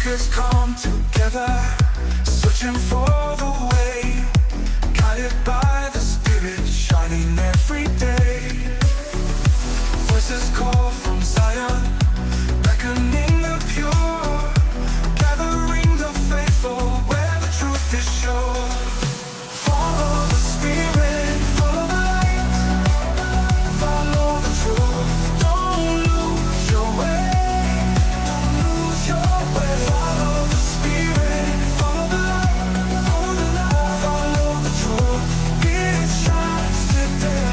seekers come together, searching for the way, guided by the Spirit shining every day. Voices call from Zion, beckoning the pure, gathering the faithful where the truth is sure. Follow the Spirit, follow the light, follow the truth. Don't lose your way, don't lose your way. Follow the Spirit, follow the light, follow the light, follow the truth. It shines today.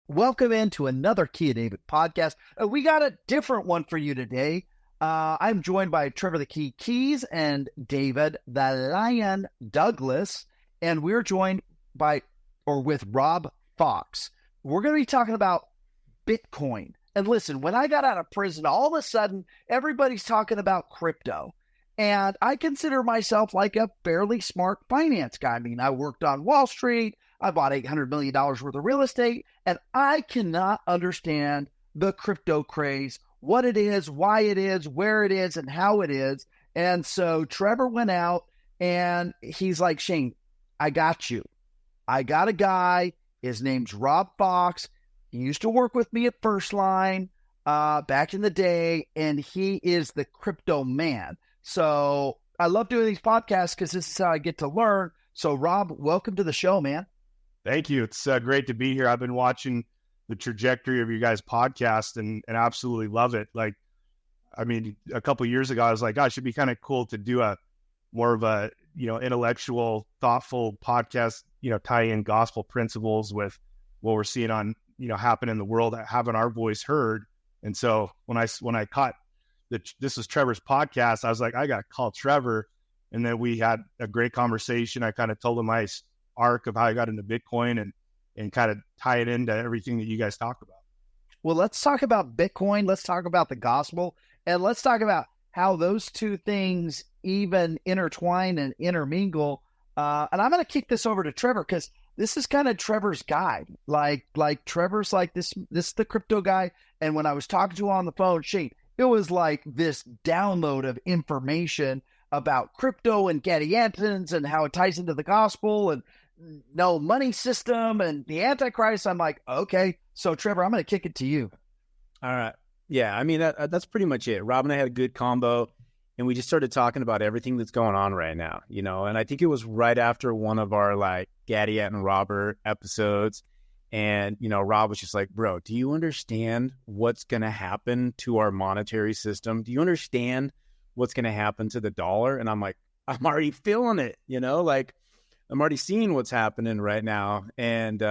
Welcome into another Key of David podcast. We got a different one for you today. I'm joined by Trevor the Key Keys and David the Lion Douglas, and we're joined with Rob Fox. We're going to be talking about Bitcoin. And listen, when I got out of prison, all of a sudden, everybody's talking about crypto. And I consider myself like a fairly smart finance guy. I mean, I worked on Wall Street. I bought $800 million worth of real estate, and I cannot understand the crypto craze, what it is, why it is, where it is, and how it is. And so Trevor went out and he's like, Shane, I got you. I got a guy. His name's Rob Fox. He used to work with me at First Line back in the day, and he is the crypto man. So I love doing these podcasts because this is how I get to learn. So Rob, welcome to the show, man. Thank you. It's great to be here. I've been watching the trajectory of your guys' podcast and absolutely love it. Like, I mean, a couple of years ago, I was like, it should be kind of cool to do a more of a, intellectual, thoughtful podcast, tie in gospel principles with what we're seeing on, happen in the world, having our voice heard. And so when I caught that this was Trevor's podcast, I was like, I got to call Trevor. And then we had a great conversation. I kind of told him my arc of how I got into Bitcoin and kind of tie it into everything that you guys talk about. Well, let's talk about Bitcoin. Let's talk about the gospel, and let's talk about how those two things even intertwine and intermingle. And I'm going to kick this over to Trevor because this is kind of Trevor's guide. Like Trevor's like this is the crypto guy. And when I was talking to him on the phone, Shane, it was like this download of information about crypto and Gadiantons and how it ties into the gospel and no money system and the Antichrist. I'm like, okay. So Trevor, I'm going to kick it to you. All right. Yeah. I mean, that's pretty much it. Rob and I had a good combo and we just started talking about everything that's going on right now, and I think it was right after one of our like Gadiant and Robert episodes. And, Rob was just like, bro, do you understand what's going to happen to our monetary system? Do you understand what's going to happen to the dollar? And I'm like, I'm already feeling it, I'm already seeing what's happening right now. And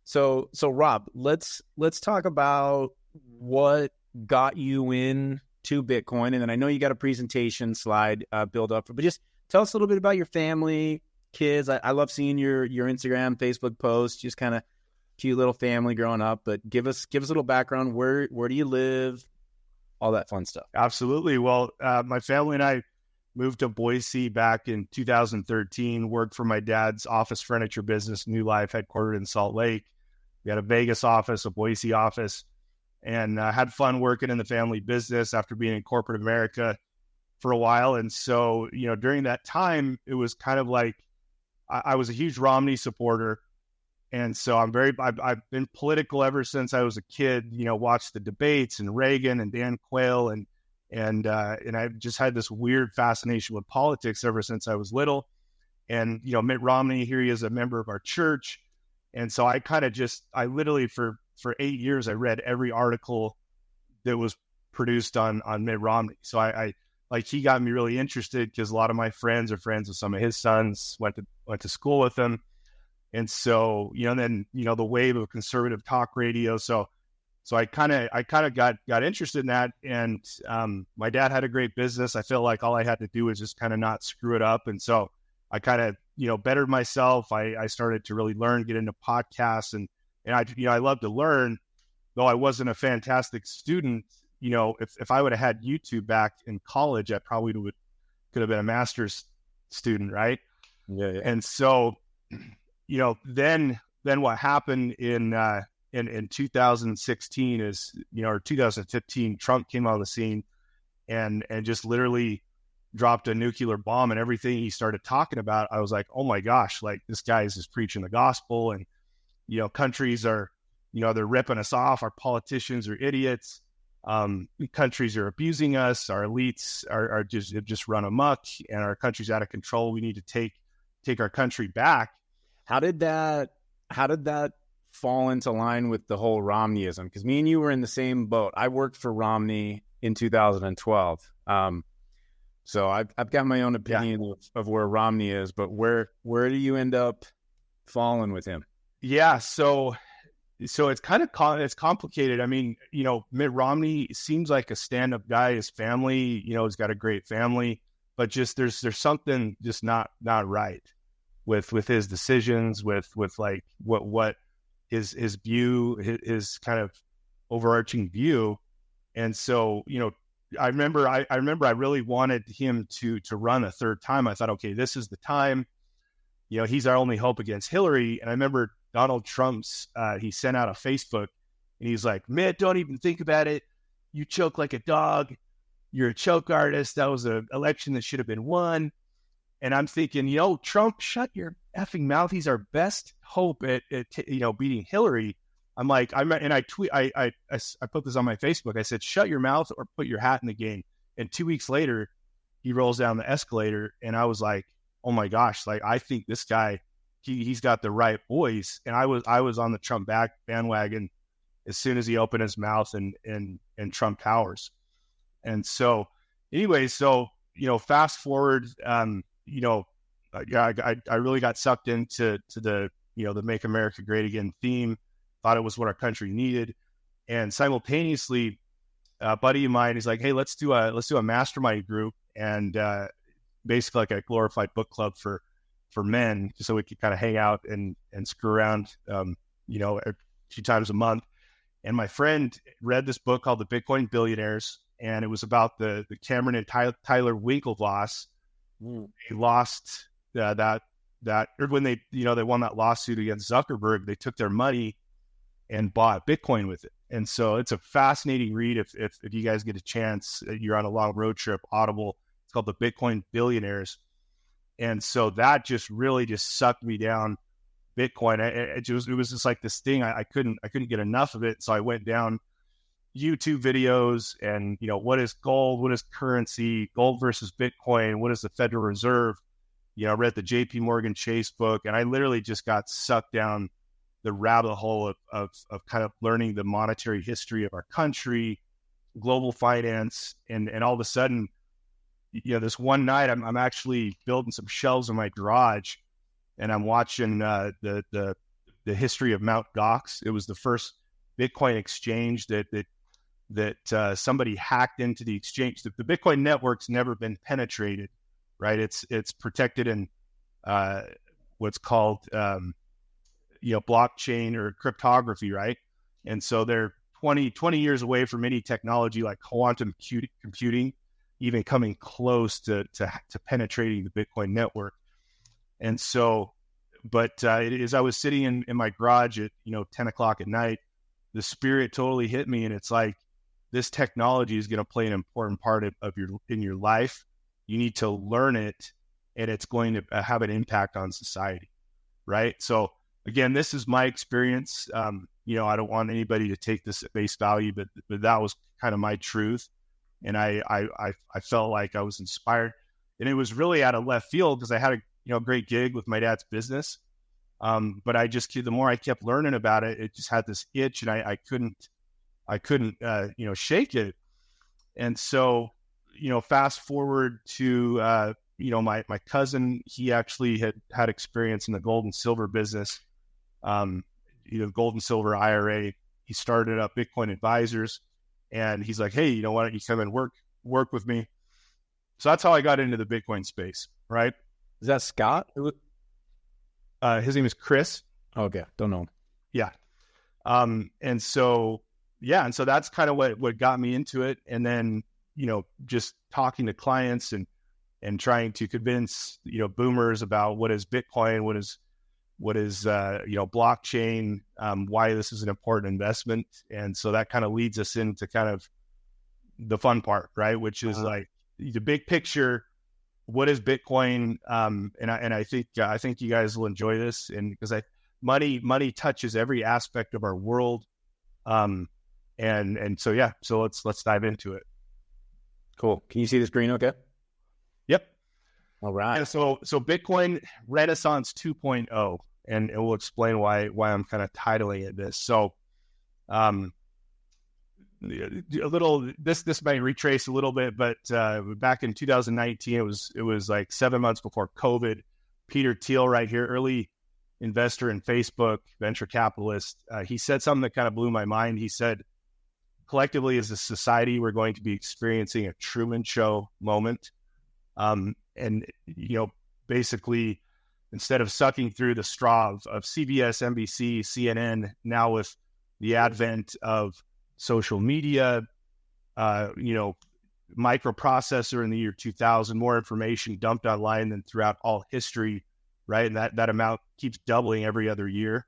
so Rob, let's talk about what got you in to Bitcoin. And then I know you got a presentation slide build up, but just tell us a little bit about your family, kids. I love seeing your Instagram, Facebook posts, just kind of cute little family growing up. But give us a little background. Where do you live? All that fun stuff. Absolutely. Well, my family and I moved to Boise back in 2013, worked for my dad's office furniture business, New Life, headquartered in Salt Lake. We had a Vegas office, a Boise office, and had fun working in the family business after being in corporate America for a while. And so, during that time, it was kind of like I was a huge Romney supporter. And so I've been political ever since I was a kid, watched the debates and Reagan and Dan Quayle and I've just had this weird fascination with politics ever since I was little. And, Mitt Romney, here he is a member of our church. And so I literally for 8 years, I read every article that was produced on Mitt Romney. So I he got me really interested because a lot of my friends are friends with some of his sons, went to school with him. And so, then, the wave of conservative talk radio. So I kind of got interested in that. And my dad had a great business. I felt like all I had to do was just kind of not screw it up. And so I kind of, bettered myself. I started to really learn, get into podcasts and I love to learn, though I wasn't a fantastic student. If I would have had YouTube back in college, I probably could have been a master's student. Right. Yeah. And so, then what happened in 2016 is, or 2015, Trump came on the scene and just literally dropped a nuclear bomb, and everything he started talking about, I was like, oh my gosh, like this guy is just preaching the gospel. And, countries are, they're ripping us off. Our politicians are idiots. Countries are abusing us. Our elites are just run amok, and our country's out of control. We need to take our country back. How did that fall into line with the whole Romneyism? Because me and you were in the same boat. I worked for Romney in 2012. So I've got my own opinion of where Romney is, but where do you end up falling with him? Yeah, so it's kind of it's complicated. I mean, Mitt Romney seems like a stand-up guy. His family, he's got a great family, but just there's something just not right with his decisions, with like what his view, his kind of overarching view. And so, I remember I really wanted him to run a third time. I thought, okay, this is the time. He's our only hope against Hillary. And I remember Donald Trump's, he sent out a Facebook, and he's like, Mitt, don't even think about it. You choke like a dog. You're a choke artist. That was an election that should have been won. And I'm thinking, Trump, shut your effing mouth. He's our best hope at beating Hillary. I'm like, I put this on my Facebook. I said, shut your mouth or put your hat in the game. And 2 weeks later, he rolls down the escalator, and I was like, oh my gosh, like I think this guy, he's got the right voice. And I was on the Trump bandwagon as soon as he opened his mouth and Trump towers. And so, anyway, fast forward, I really got sucked into the the Make America Great Again theme. Thought it was what our country needed. And simultaneously, a buddy of mine is like, hey, let's do a mastermind group, and basically like a glorified book club for men, just so we could kind of hang out and screw around, a few times a month. And my friend read this book called The Bitcoin Billionaires, and it was about the Cameron and Tyler Winklevoss. They lost that or when they won that lawsuit against Zuckerberg, they took their money and bought Bitcoin with it. And so it's a fascinating read. If you guys get a chance, you're on a long road trip, Audible. It's called The Bitcoin Billionaires. And so that just really just sucked me down Bitcoin. It was just like this thing. I couldn't get enough of it. So I went down YouTube videos and, what is gold? What is currency? Gold versus Bitcoin? What is the Federal Reserve? I read the JP Morgan Chase book, and I literally just got sucked down the rabbit hole of kind of learning the monetary history of our country, global finance. And all of a sudden, this one night I'm actually building some shelves in my garage, and I'm watching the history of Mt. Gox. It was the first Bitcoin exchange that somebody hacked into the exchange. The Bitcoin network's never been penetrated, right? It's protected in what's called blockchain or cryptography, right? And so they're 20 years away from any technology like quantum computing even coming close to penetrating the Bitcoin network. And so, but as I was sitting in my garage at 10 o'clock at night, the spirit totally hit me, and it's like, this technology is going to play an important part in your life. You need to learn it, and it's going to have an impact on society, right? So again, this is my experience. I don't want anybody to take this at face value, but that was kind of my truth. And I felt like I was inspired, and it was really out of left field because I had a great gig with my dad's business. But the more I kept learning about it, it just had this itch, and I couldn't shake it. And so, fast forward to, my cousin, he actually had experience in the gold and silver business, gold and silver IRA. He started up Bitcoin Advisors, and he's like, hey, why don't you come and work with me? So that's how I got into the Bitcoin space, right? Is that Scott? His name is Chris. Okay. Don't know. Yeah. And so that's kind of what got me into it. And then, just talking to clients and trying to convince, boomers about what is Bitcoin, what is blockchain, why this is an important investment. And so that kind of leads us into kind of the fun part, right? Which is like the big picture. What is Bitcoin? And I think you guys will enjoy this, and because money touches every aspect of our world. And so yeah, so let's dive into it. Cool. Can you see the screen? Okay. Yep. All right. And so Bitcoin Renaissance 2.0, and we'll explain why I'm kind of titling it this. So, a little this might retrace a little bit, but back in 2019, it was like 7 months before COVID. Peter Thiel, right here, early investor in Facebook, venture capitalist, he said something that kind of blew my mind. He said, collectively as a society, we're going to be experiencing a Truman Show moment. And, basically, instead of sucking through the straw of CBS, NBC, CNN, now with the advent of social media, microprocessor in the year 2000, more information dumped online than throughout all history, right? And that amount keeps doubling every other year.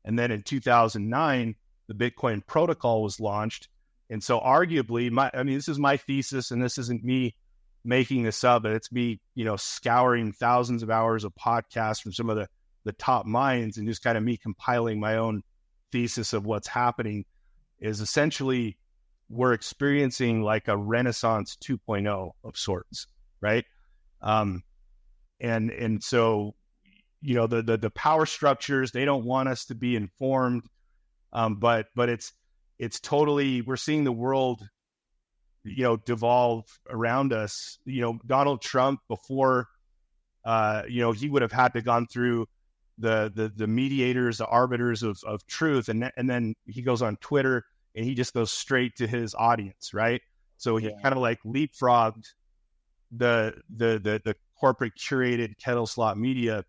And then in 2009, the Bitcoin protocol was launched. And so arguably, this is my thesis, and this isn't me making this up, but it's me, scouring thousands of hours of podcasts from some of the top minds, and just kind of me compiling my own thesis of what's happening, is essentially we're experiencing like a Renaissance 2.0 of sorts, right? And so, the power structures, they don't want us to be informed, but it's totally, we're seeing the world, devolve around us. Donald Trump, before, he would have had to gone through the mediators, the arbiters of truth. And then he goes on Twitter and he just goes straight to his audience, right? So he kind of like leapfrogged the corporate curated kettle slot media.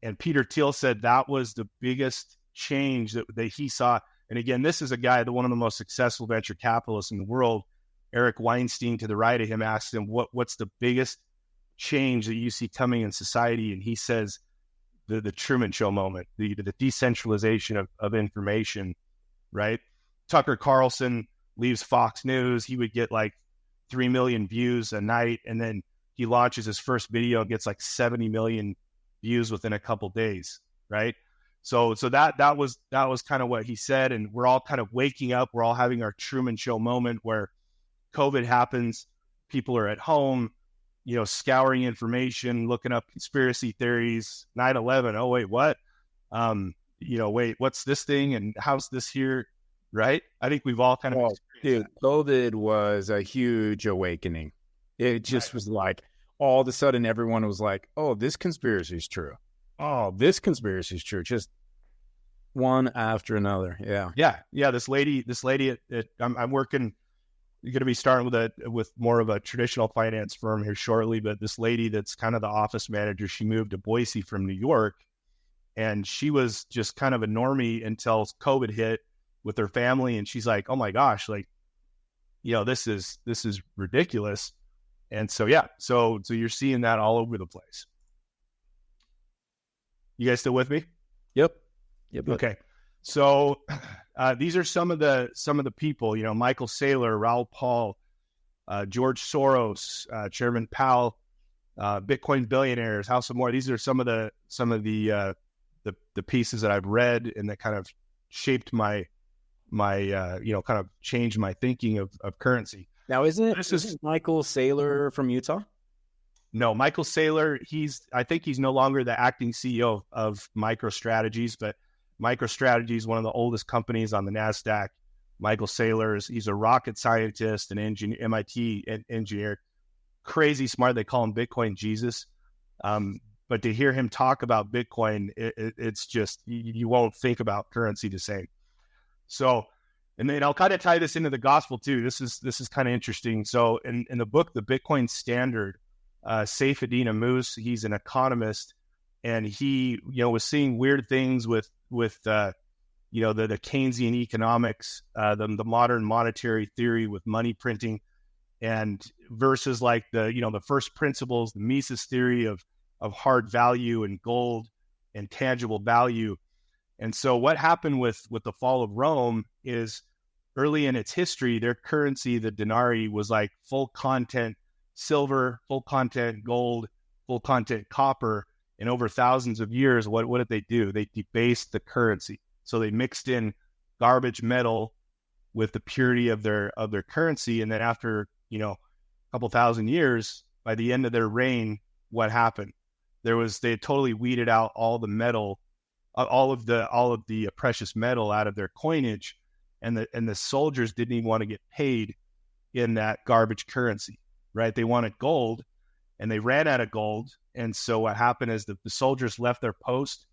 And Peter Thiel said that was the biggest change that he saw. And again, this is a guy, one of the most successful venture capitalists in the world. Eric Weinstein, to the right of him, asked him, what's the biggest change that you see coming in society? And he says, the Truman Show moment, the decentralization of information, right? Tucker Carlson leaves Fox News. He would get like 3 million views a night. And then he launches his first video and gets like 70 million views within a couple days, right? So that was kind of what he said. And we're all kind of waking up. We're all having our Truman Show moment where COVID happens. People are at home, scouring information, looking up conspiracy theories, 9/11. Oh, wait, what? Wait, what's this thing? And how's this here? Right? I think we've all kind of, dude, COVID was a huge awakening. It just was like, all of a sudden everyone was like, oh, this conspiracy is true. Oh, this conspiracy is true. Just one after another. Yeah. This lady I'm working, you're going to be starting with more of a traditional finance firm here shortly, but this lady that's kind of the office manager, she moved to Boise from New York, and she was just kind of a normie until COVID hit with her family. And she's like, oh my gosh, like, this is ridiculous. And so, yeah, so you're seeing that all over the place. You guys still with me? Yep. Okay. So these are some of the people, Michael Saylor, Raoul Paul, George Soros, Chairman Powell, Bitcoin billionaires, House of More. These are some of the pieces that I've read and that kind of shaped my kind of changed my thinking of currency. Now, isn't Michael Saylor from Utah? No, Michael Saylor, I think he's no longer the acting CEO of MicroStrategies, but MicroStrategy is one of the oldest companies on the NASDAQ. Michael Saylor, he's a rocket scientist, an engineer, MIT engineer, crazy smart. They call him Bitcoin Jesus. But to hear him talk about Bitcoin, it's just, you won't think about currency the same. So, and then I'll kind of tie this into the gospel too. This is kind of interesting. So in the book, The Bitcoin Standard, Saifedean Ammous, he's an economist, and he, was seeing weird things with the Keynesian economics, the modern monetary theory with money printing, and versus like the first principles, the Mises theory of hard value and gold and tangible value. And so what happened with the fall of Rome is early in its history, their currency, the denarii, was like full content silver, full content gold, full content copper. And over thousands of years, what did they do? They debased the currency. So they mixed in garbage metal with the purity of their currency. And then after, a couple thousand years, by the end of their reign, what happened? They had totally weeded out all the metal, all of the precious metal out of their coinage, and the soldiers didn't even want to get paid in that garbage currency, right? They wanted gold, and they ran out of gold. And so what happened is the soldiers left their post.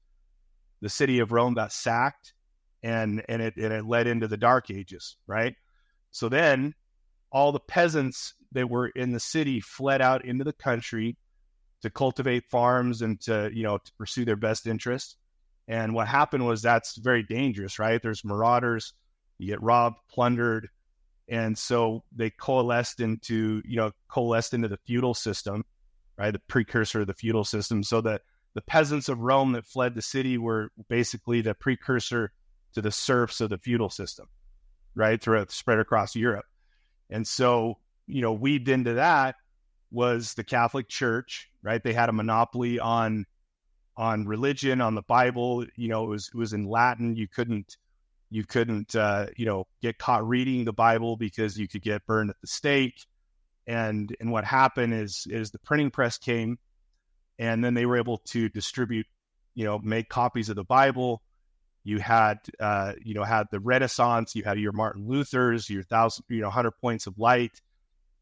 The city of Rome got sacked, and it led into the Dark Ages, right? So then all the peasants that were in the city fled out into the country to cultivate farms and to pursue their best interest. And what happened was that's very dangerous, right? There's marauders, you get robbed, plundered. And so they coalesced into the feudal system, right? The precursor of the feudal system. So the peasants of Rome that fled the city were basically the precursor to the serfs of the feudal system, right? Spread across Europe. And so, weaved into that was the Catholic Church, right? They had a monopoly on religion, on the Bible. It was in Latin. You couldn't get caught reading the Bible because you could get burned at the stake. And what happened is the printing press came, and then they were able to distribute, make copies of the Bible. You had the Renaissance. You had your Martin Luther's, your 100 points of light,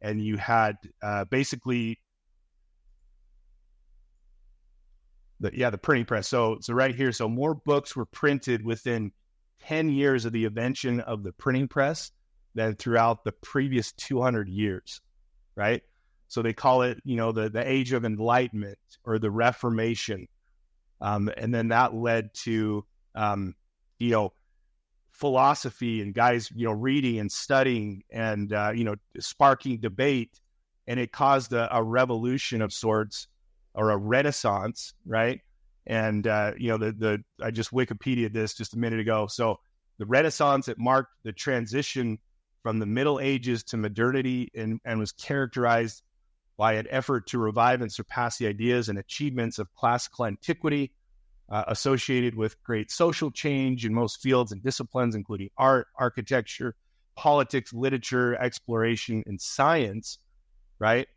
and you had basically the printing press. So right here, so more books were printed within 10 years of the invention of the printing press than throughout the previous 200 years, right? So they call it, the Age of Enlightenment or the Reformation. And then that led to, philosophy and guys, reading and studying and, sparking debate. And it caused a revolution of sorts, or a renaissance, right? And, I just Wikipedia'd this just a minute ago. So the Renaissance, it marked the transition from the Middle Ages to modernity and was characterized by an effort to revive and surpass the ideas and achievements of classical antiquity, associated with great social change in most fields and disciplines, including art, architecture, politics, literature, exploration, and science, right?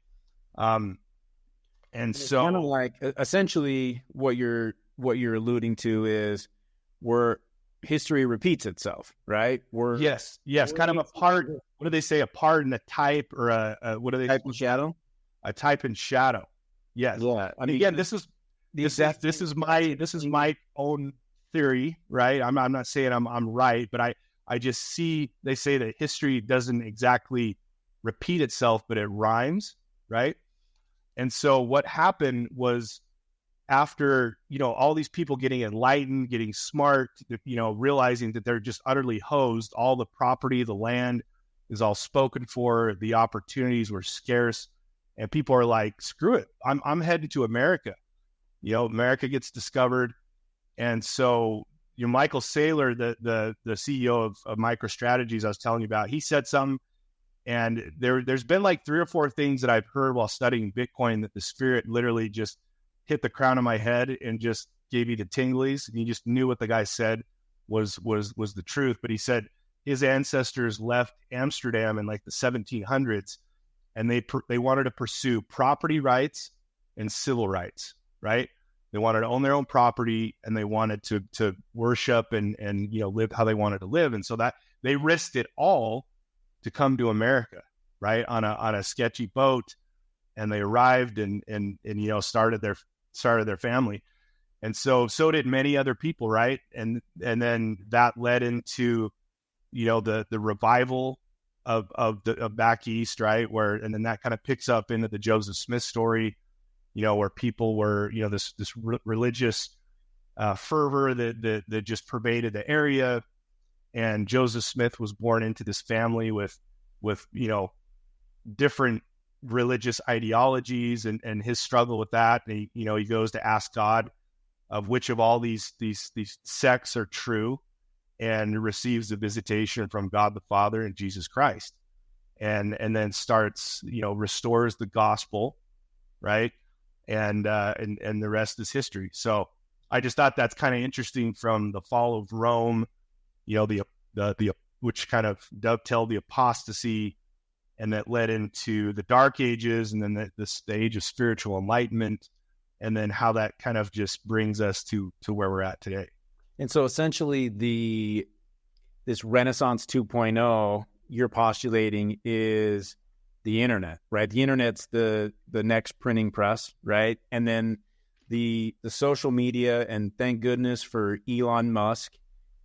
And so kind of like essentially what you're alluding to is where history repeats itself, right? Yes, kind of a part. What do they say? A part and a type, or what do they? Type and shadow. A type and shadow. Yes. Yeah. I mean, again, this is my own theory, right? I'm not saying I'm right, but I just see, they say that history doesn't exactly repeat itself, but it rhymes, right? And so what happened was, after, all these people getting enlightened, getting smart, realizing that they're just utterly hosed, all the property, the land is all spoken for, the opportunities were scarce, and people are like, screw it, I'm headed to America. America gets discovered. And so Michael Saylor, the CEO of MicroStrategies I was telling you about, he said something, and there's been like 3 or 4 things that I've heard while studying Bitcoin that the spirit literally just hit the crown of my head and just gave me the tinglies. And you just knew what the guy said was the truth. But he said his ancestors left Amsterdam in like the 1700s, and they wanted to pursue property rights and civil rights, right? They wanted to own their own property, and they wanted to worship and live how they wanted to live. And so that they risked it all to come to America, right? On a sketchy boat. And they arrived and started their family. And so did many other people, right? And then that led into, the revival of back east, right? And then that kind of picks up into the Joseph Smith story, where people were, this religious fervor that just pervaded the area. And Joseph Smith was born into this family with different religious ideologies and his struggle with that. And he goes to ask God of which of all these sects are true. and receives a visitation from God the Father and Jesus Christ, and then starts, restores the gospel, right? And the rest is history. So I just thought that's kind of interesting from the fall of Rome, the which kind of dovetailed the apostasy, and that led into the Dark Ages, and then the age of spiritual enlightenment, and then how that kind of just brings us to where we're at today. And so essentially this Renaissance 2.0 you're postulating is the internet, right? The internet's the next printing press, right? And then the social media, and thank goodness for Elon Musk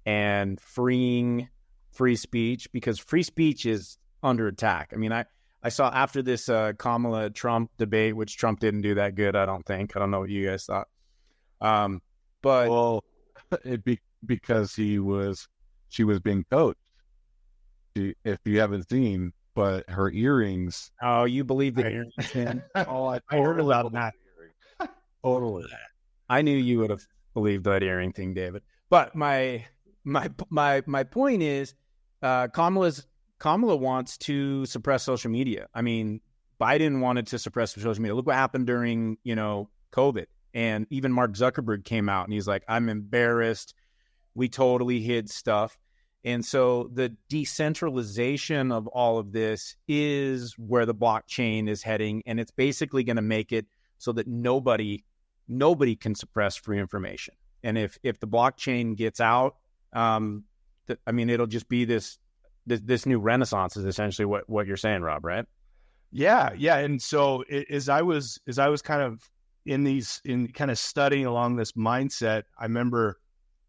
and freeing free speech, because free speech is under attack. I mean, I saw after this Kamala Trump debate, which Trump didn't do that good, I don't think. I don't know what you guys thought. But well, because she was being coached. If you haven't seen, but her earrings. Oh, you believe the earrings thing? Oh, I heard about that. Totally. I knew you would have believed that earring thing, David. But my point is, Kamala wants to suppress social media. I mean, Biden wanted to suppress social media. Look what happened during, COVID. And even Mark Zuckerberg came out and he's like, I'm embarrassed. We totally hid stuff. And so the decentralization of all of this is where the blockchain is heading. And it's basically going to make it so that nobody can suppress free information. And if the blockchain gets out, it'll just be this new renaissance is essentially what you're saying, Rob, right? Yeah. And so as I was kind of in studying along this mindset, I remember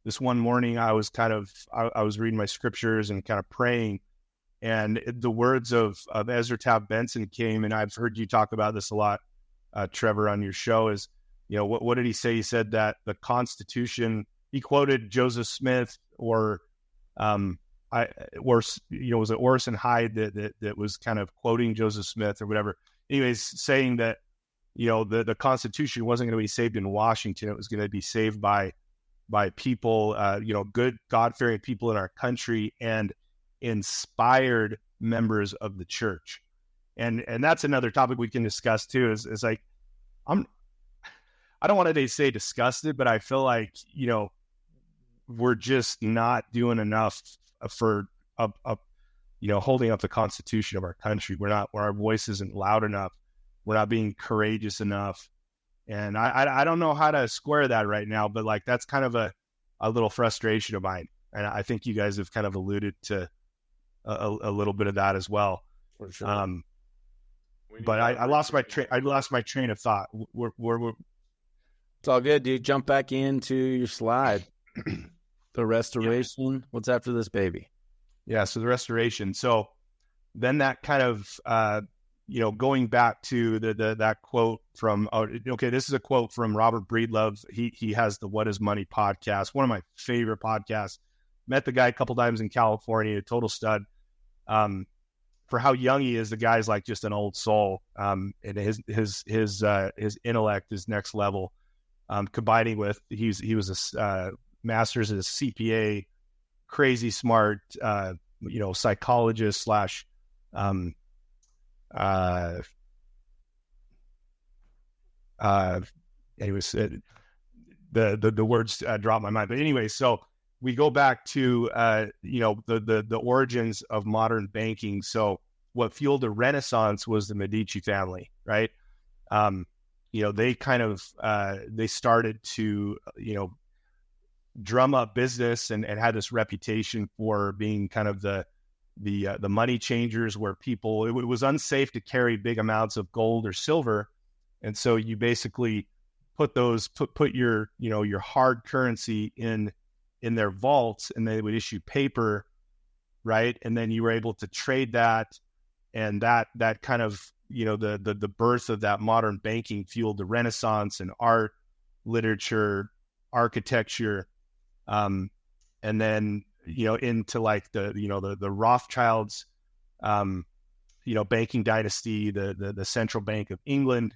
this one morning I was reading my scriptures and kind of praying, and the words of Ezra Taft Benson came, and I've heard you talk about this a lot, Trevor, on your show. Is, what did he say? He said that the Constitution, he quoted Joseph Smith or was it Orson Hyde that was kind of quoting Joseph Smith or whatever. Anyways, saying that, the Constitution wasn't going to be saved in Washington. It was going to be saved by people, good God-fearing people in our country and inspired members of the church. And that's another topic we can discuss too, is like, I don't want to say disgusted, but I feel like, we're just not doing enough for holding up the Constitution of our country. Our voice isn't loud enough. We're not being courageous enough. And I don't know how to square that right now, but like, that's kind of a little frustration of mine. And I think you guys have kind of alluded to a little bit of that as well. For sure. But I lost my train of thought. It's all good, dude. Jump back into your slide. The restoration. Yeah. What's after this baby? Yeah. So the restoration. So then that kind of, going back to that quote from, this is a quote from Robert Breedlove. He has the What is Money podcast, one of my favorite podcasts. Met the guy a couple times in California, a total stud. For how young he is, the guy's like just an old soul. And his intellect is next level. Combining with, he was a master's as a CPA, crazy smart, psychologist / anyways, the words dropped my mind. But anyway, so we go back to the origins of modern banking. So what fueled the Renaissance was the Medici family, right? They kind of they started to drum up business and had this reputation for being kind of the money changers, where people, it was unsafe to carry big amounts of gold or silver, and so you basically put your your hard currency in their vaults, and they would issue paper, right? And then you were able to trade that, and that kind of the birth of that modern banking fueled the Renaissance and art, literature, architecture, and then into like the Rothschilds, banking dynasty, the Central Bank of England,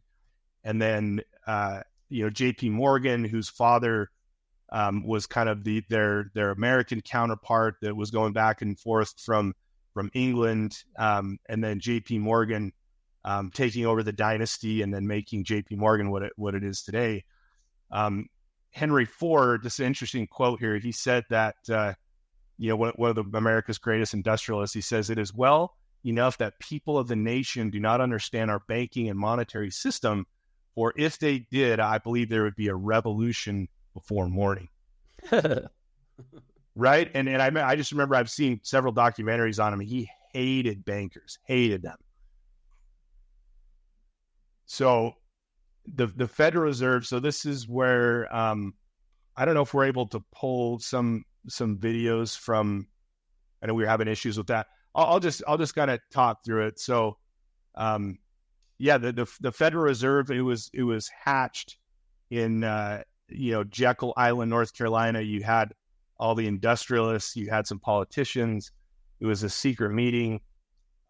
and then J.P. Morgan, whose father was kind of their American counterpart that was going back and forth from England, and then J.P. Morgan taking over the dynasty and then making J.P. Morgan what it is today. Henry Ford, this is an interesting quote here. He said that one of America's greatest industrialists. He says it is well enough that people of the nation do not understand our banking and monetary system, for if they did, I believe there would be a revolution before morning. Right? And I just remember I've seen several documentaries on him. He hated bankers, hated them. So the Federal Reserve, so this is where I don't know if we're able to pull some videos from, I know we were having issues with that. I'll just kind of talk through it. So the Federal Reserve, it was hatched in Jekyll Island, North Carolina. You had all the industrialists, you had some politicians. It was a secret meeting.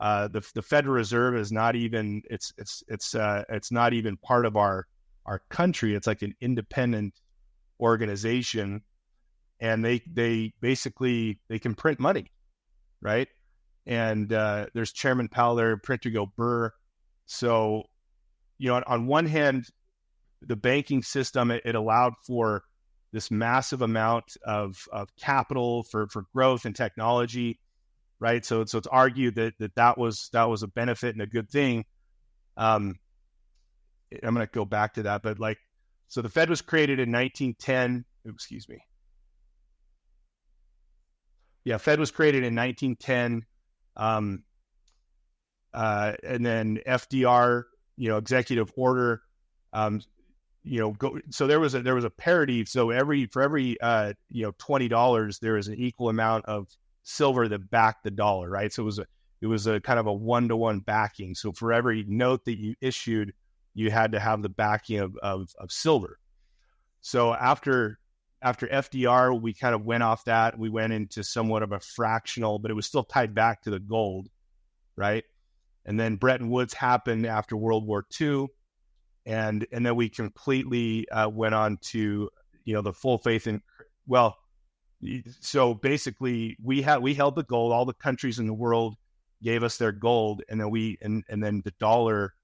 The Federal Reserve is not even it's not even part of our country. It's like an independent organization, and they basically they can print money, right? And there's Chairman Powell there, printer go burr. So, on one hand, the banking system, it allowed for this massive amount of capital for growth and technology, right? So it's argued that was a benefit and a good thing. I'm going to go back to that, but so the Fed was created in 1910. Excuse me. Yeah, Fed was created in 1910. And then FDR, executive order, so there was a parity. So for every $20, there is an equal amount of silver that backed the dollar, right? So it was a kind of a 1-to-1 backing. So for every note that you issued, you had to have the backing of silver. So after FDR, we kind of went off that. We went into somewhat of a fractional, but it was still tied back to the gold, right? And then Bretton Woods happened after World War II. And then we completely went on to, the full faith in, so basically we held the gold. All the countries in the world gave us their gold, and then and then the dollar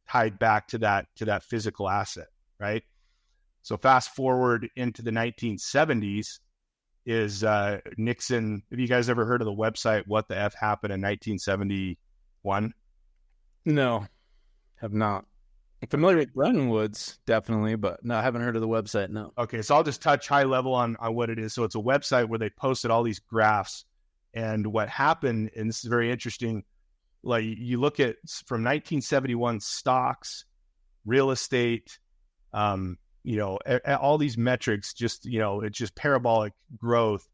tied back to that physical asset, right? So fast forward into the 1970s is Nixon. Have you guys ever heard of the website What the F Happened in 1971? No, have not. I'm familiar with Bretton Woods, definitely, but no, I haven't heard of the website, no. Okay, so I'll just touch high level on what it is. So it's a website where they posted all these graphs, and what happened, and this is very interesting, like you look at from 1971 stocks, real estate, all these metrics, just, it's just parabolic growth.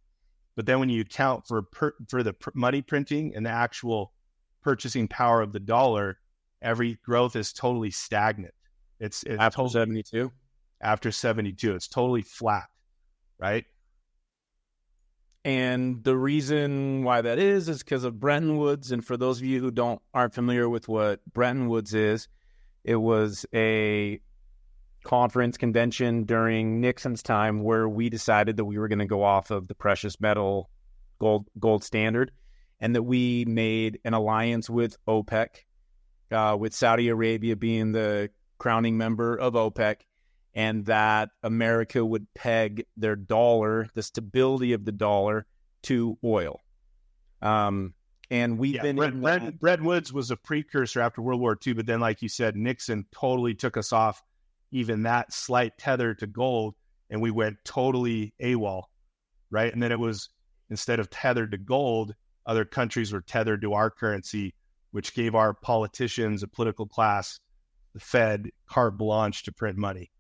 But then when you account for the money printing and the actual purchasing power of the dollar, every growth is totally stagnant. It's after totally, 72. After 72, it's totally flat, right? And the reason why that is because of Bretton Woods. And for those of you who aren't familiar with what Bretton Woods is, it was a conference convention during Nixon's time where we decided that we were going to go off of the precious metal gold standard, and that we made an alliance with OPEC, with Saudi Arabia being the crowning member of OPEC, and that America would peg their dollar, the stability of the dollar, to oil. And we've been... Bretton Woods was a precursor after World War II, but then, like you said, Nixon totally took us off even that slight tether to gold, and we went totally AWOL, right? And then it was, instead of tethered to gold, other countries were tethered to our currency, which gave our politicians, a political class, the Fed, carte blanche to print money.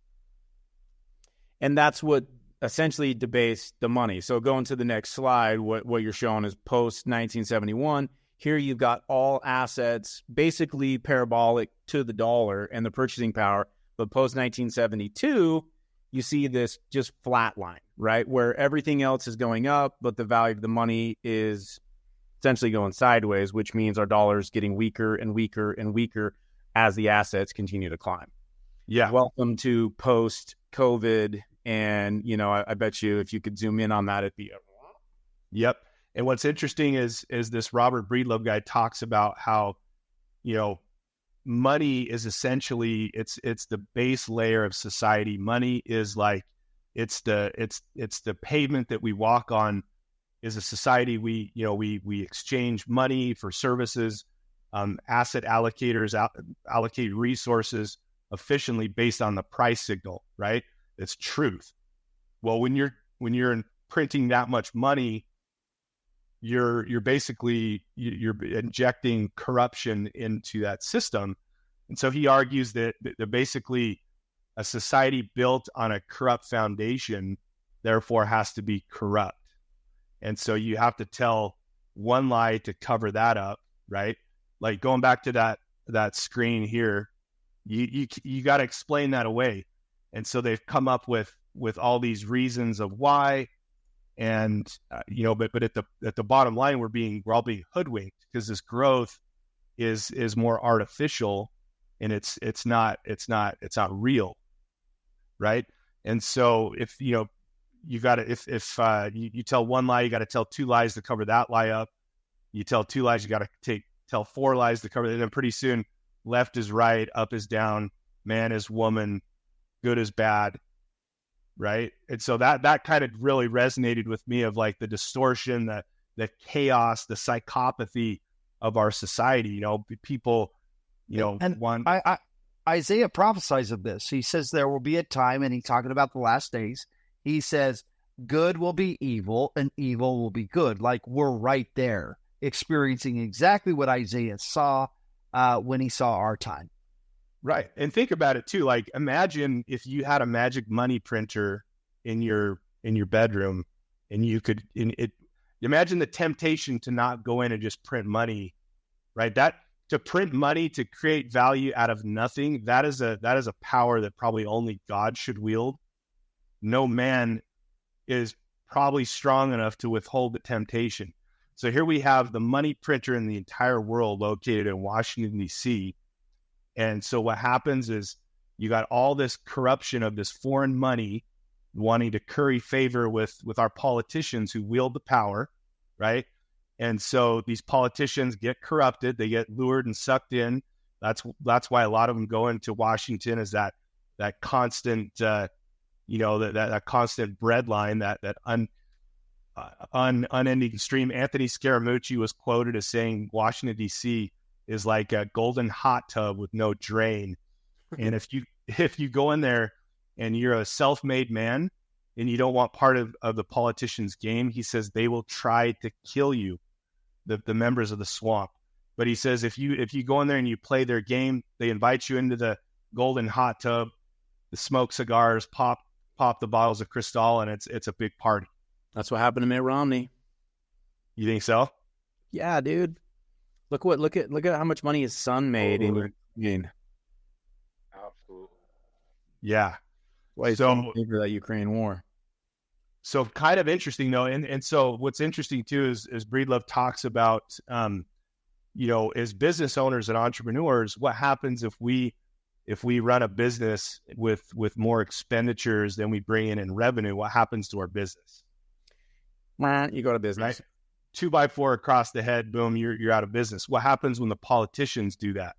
And that's what essentially debased the money. So going to the next slide, what you're showing is post-1971. Here you've got all assets basically parabolic to the dollar and the purchasing power. But post-1972, you see this just flat line, right? Where everything else is going up, but the value of the money is essentially going sideways, which means our dollar is getting weaker and weaker and weaker as the assets continue to climb. Yeah. Welcome to post-COVID And, you know, I bet you if you could zoom in on that, it'd be Yep. And what's interesting is this Robert Breedlove guy talks about how, you know, money is essentially it's the base layer of society. Money is like it's the pavement that we walk on. Is a society we exchange money for services. Asset allocators allocate resources efficiently based on the price signal, right? It's truth. Well, when you're printing that much money, you're basically you're injecting corruption into that system. And so he argues that basically a society built on a corrupt foundation therefore has to be corrupt. And so you have to tell one lie to cover that up, right? Like going back to that screen here, you got to explain that away. And so they've come up with all these reasons of why. And but at the bottom line, we're all being hoodwinked because this growth is more artificial, and it's not real, right? And so if you got to if you tell one lie, you got to tell two lies to cover that lie up. You tell two lies, you got to tell four lies to cover it. And then pretty soon, left is right, up is down, man is woman, good is bad. Right. And so that kind of really resonated with me of like the distortion, the chaos, the psychopathy of our society. People, and Isaiah prophesies of this. He says there will be a time, and he's talking about the last days. He says good will be evil and evil will be good. Like we're right there experiencing exactly what Isaiah saw when he saw our time. Right. And think about it too. Like imagine if you had a magic money printer in your bedroom and you could imagine the temptation to not go in and just print money, right? That to print money to create value out of nothing, that is a power that probably only God should wield. No man is probably strong enough to withhold the temptation. So here we have the money printer in the entire world located in Washington, D.C. And so what happens is you got all this corruption of this foreign money wanting to curry favor with our politicians who wield the power, right? And so these politicians get corrupted, they get lured and sucked in. That's why a lot of them go into Washington is that constant, that constant bread line, that unending stream. Anthony Scaramucci was quoted as saying Washington, D.C. is like a golden hot tub with no drain. And if you go in there and you're a self-made man and you don't want part of the politician's game, he says they will try to kill you, the members of the swamp. But he says if you go in there and you play their game, they invite you into the golden hot tub, the smoke cigars, pop the bottles of Cristal, and it's a big party. That's what happened to Mitt Romney. You think so? Yeah, dude. Look at how much money his son made in Ukraine. Absolutely. Yeah. Why he's in favor of that Ukraine war. So kind of interesting though, and so what's interesting too is Breedlove talks about as business owners and entrepreneurs, what happens if we run a business with more expenditures than we bring in revenue? What happens to our business? You go to business. Right? 2x4 across the head, boom, you're out of business. What happens when the politicians do that?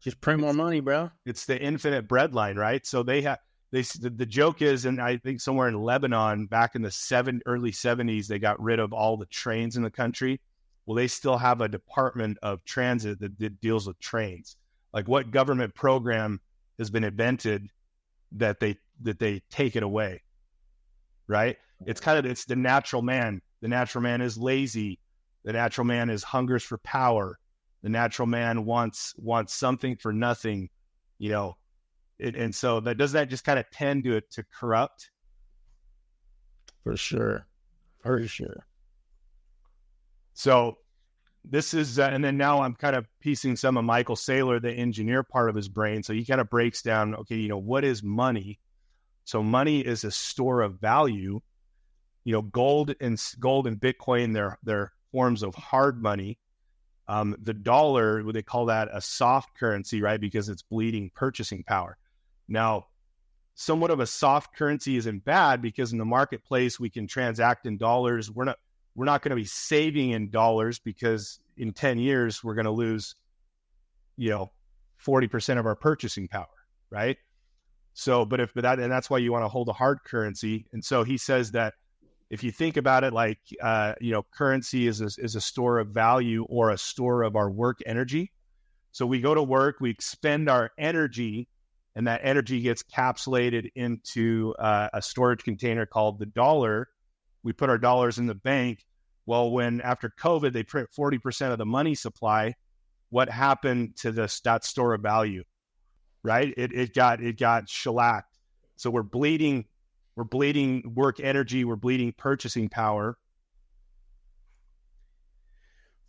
Just print more money, bro. It's the infinite bread line, right? So the joke is, and I think somewhere in Lebanon back in the early 70s, they got rid of all the trains in the country. Well, they still have a department of transit that deals with trains. Like what government program has been invented that they take it away, right? It's the natural man. The natural man is lazy. The natural man hungers for power. The natural man wants something for nothing, and so doesn't that just kind of tend to corrupt? For sure. So this is, and then now I'm kind of piecing some of Michael Saylor, the engineer part of his brain. So he kind of breaks down, okay, what is money? So money is a store of value. Gold and Bitcoin, they're forms of hard money. The dollar, they call that a soft currency, right? Because it's bleeding purchasing power. Now, somewhat of a soft currency isn't bad, because in the marketplace we can transact in dollars. We're not going to be saving in dollars, because in 10 years we're going to lose, 40% of our purchasing power, right? So, but that's why you want to hold a hard currency. And so he says that if you think about it like, currency is a store of value, or a store of our work energy. So we go to work, we expend our energy, and that energy gets capsulated into a storage container called the dollar. We put our dollars in the bank. Well, when after COVID, they print 40% of the money supply, what happened to that store of value, right? It got shellacked. So we're bleeding work energy, we're bleeding purchasing power.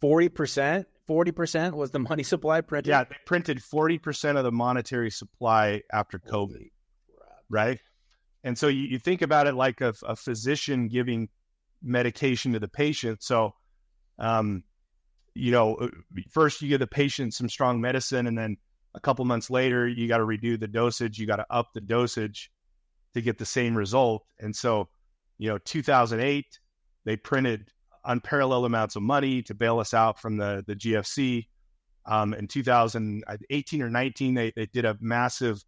40% was the money supply printed? Yeah, they printed 40% of the monetary supply after COVID, right? And so you think about it like a physician giving medication to the patient. So, first you give the patient some strong medicine, and then a couple months later, you got to redo the dosage. You got to up the dosage to get the same result. And so, 2008, they printed unparalleled amounts of money to bail us out from the GFC. In 2018 or 19, they did a massive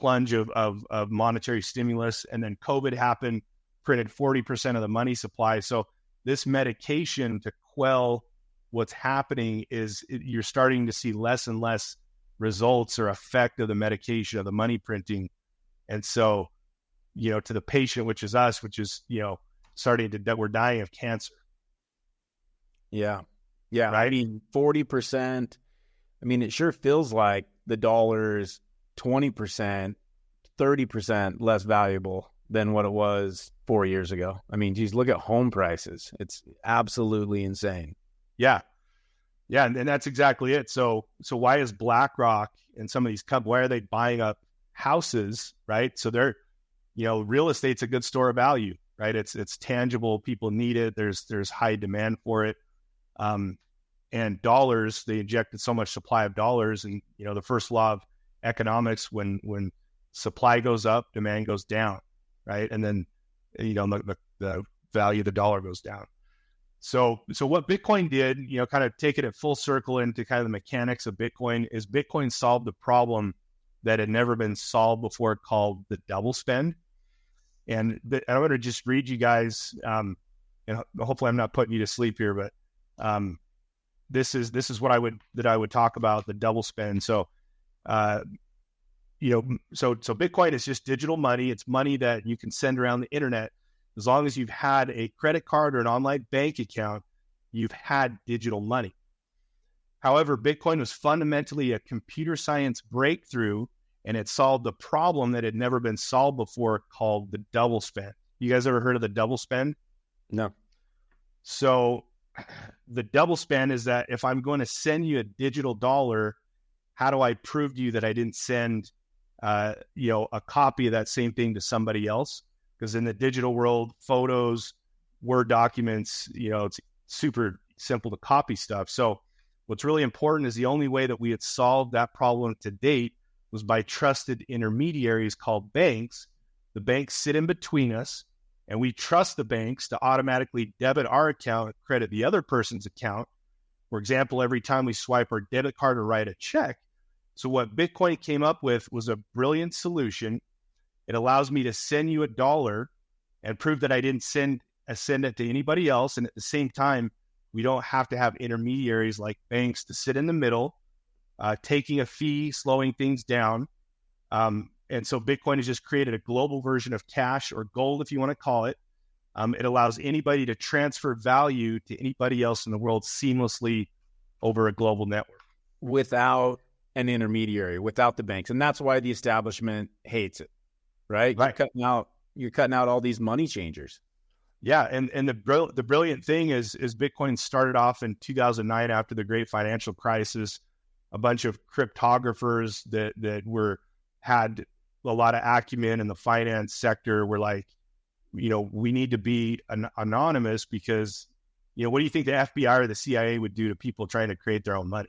plunge of monetary stimulus, and then COVID happened, printed 40% of the money supply. So this medication to quell what's happening is you're starting to see less and less results or effect of the medication, of the money printing. And so, to the patient, which is us, which is, that we're dying of cancer. Yeah. Yeah. Right? I mean, 40%. I mean, it sure feels like the dollar's 20%, 30% less valuable than what it was 4 years ago. I mean, geez, look at home prices. It's absolutely insane. Yeah. Yeah. And that's exactly it. So why is BlackRock and some of these companies, why are they buying up houses, right? So they're, real estate's a good store of value, right? It's tangible. People need it. There's high demand for it. And dollars, they injected so much supply of dollars, and, the first law of economics, when supply goes up, demand goes down, right? And then, the value of the dollar goes down. So what Bitcoin did, kind of taking it full circle into kind of the mechanics of Bitcoin, is Bitcoin solved the problem that had never been solved before, called the double spend. And I'm going to just read you guys, and hopefully I'm not putting you to sleep here, but this is what I would talk about, the double spend. So, so Bitcoin is just digital money. It's money that you can send around the internet. As long as you've had a credit card or an online bank account, you've had digital money. However, Bitcoin was fundamentally a computer science breakthrough, and it solved the problem that had never been solved before, called the double spend. You guys ever heard of the double spend? No. So the double spend is that if I'm going to send you a digital dollar, how do I prove to you that I didn't send, a copy of that same thing to somebody else? Because in the digital world, photos, Word documents, it's super simple to copy stuff. So what's really important is the only way that we had solved that problem to date was by trusted intermediaries called banks. The banks sit in between us, and we trust the banks to automatically debit our account, credit the other person's account. For example, every time we swipe our debit card or write a check. So what Bitcoin came up with was a brilliant solution. It allows me to send you $1 and prove that I didn't send it to anybody else. And at the same time, we don't have to have intermediaries like banks to sit in the middle, taking a fee, slowing things down. And so Bitcoin has just created a global version of cash, or gold, if you want to call it. It allows anybody to transfer value to anybody else in the world seamlessly over a global network. Without an intermediary, without the banks. And that's why the establishment hates it, right? Right. You're cutting out all these money changers. Yeah. And the brilliant thing is Bitcoin started off in 2009 after the great financial crisis. A bunch of cryptographers that had a lot of acumen in the finance sector were like, we need to be anonymous, because, what do you think the FBI or the CIA would do to people trying to create their own money?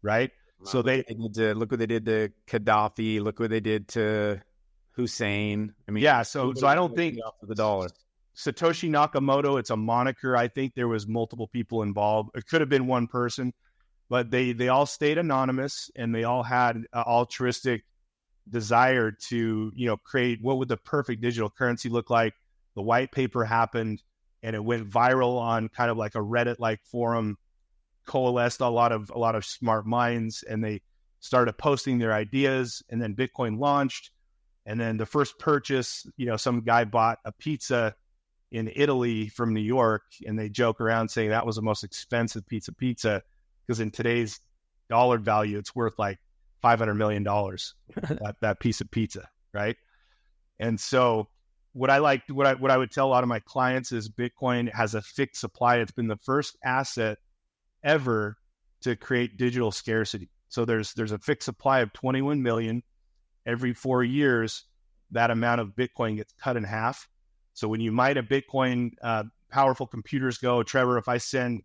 Right? So they look what they did to Gaddafi. Look what they did to Hussein. I mean, yeah. So I don't think off of the dollar. Satoshi Nakamoto, it's a moniker. I think there was multiple people involved. It could have been one person, but they all stayed anonymous, and they all had an altruistic desire to, create what would the perfect digital currency look like. The white paper happened, and it went viral on kind of like a Reddit-like forum, coalesced a lot of smart minds, and they started posting their ideas, and then Bitcoin launched. And then the first purchase, some guy bought a pizza in Italy from New York, and they joke around saying that was the most expensive pizza because in today's dollar value, it's worth like $500 million, that piece of pizza, right? And so what I would tell a lot of my clients is Bitcoin has a fixed supply. It's been the first asset ever to create digital scarcity. So there's a fixed supply of 21 million. Every 4 years, that amount of Bitcoin gets cut in half. So when you mine a Bitcoin, powerful computers go, Trevor, if I send,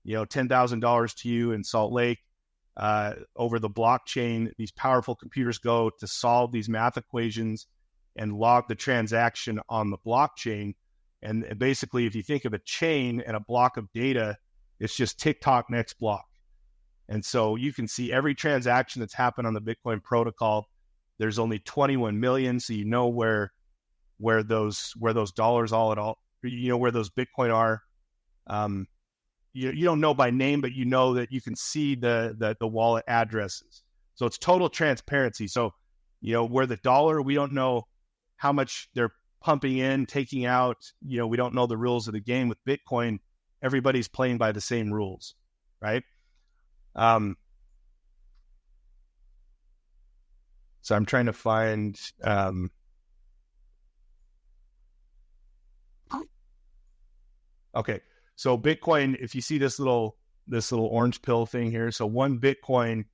$10,000 to you in Salt Lake over the blockchain, these powerful computers go to solve these math equations and log the transaction on the blockchain. And basically, if you think of a chain and a block of data, it's just TikTok next block. And so you can see every transaction that's happened on the Bitcoin protocol. There's only 21 million, so you know where those dollars where those Bitcoin are. You don't know by name, but you know that you can see the wallet addresses. So it's total transparency. So where the dollar, we don't know how much they're pumping in, taking out. We don't know the rules of the game. With Bitcoin, everybody's playing by the same rules, right? So I'm trying to find. Okay, so Bitcoin. If you see this little orange pill thing here, so 1 Bitcoin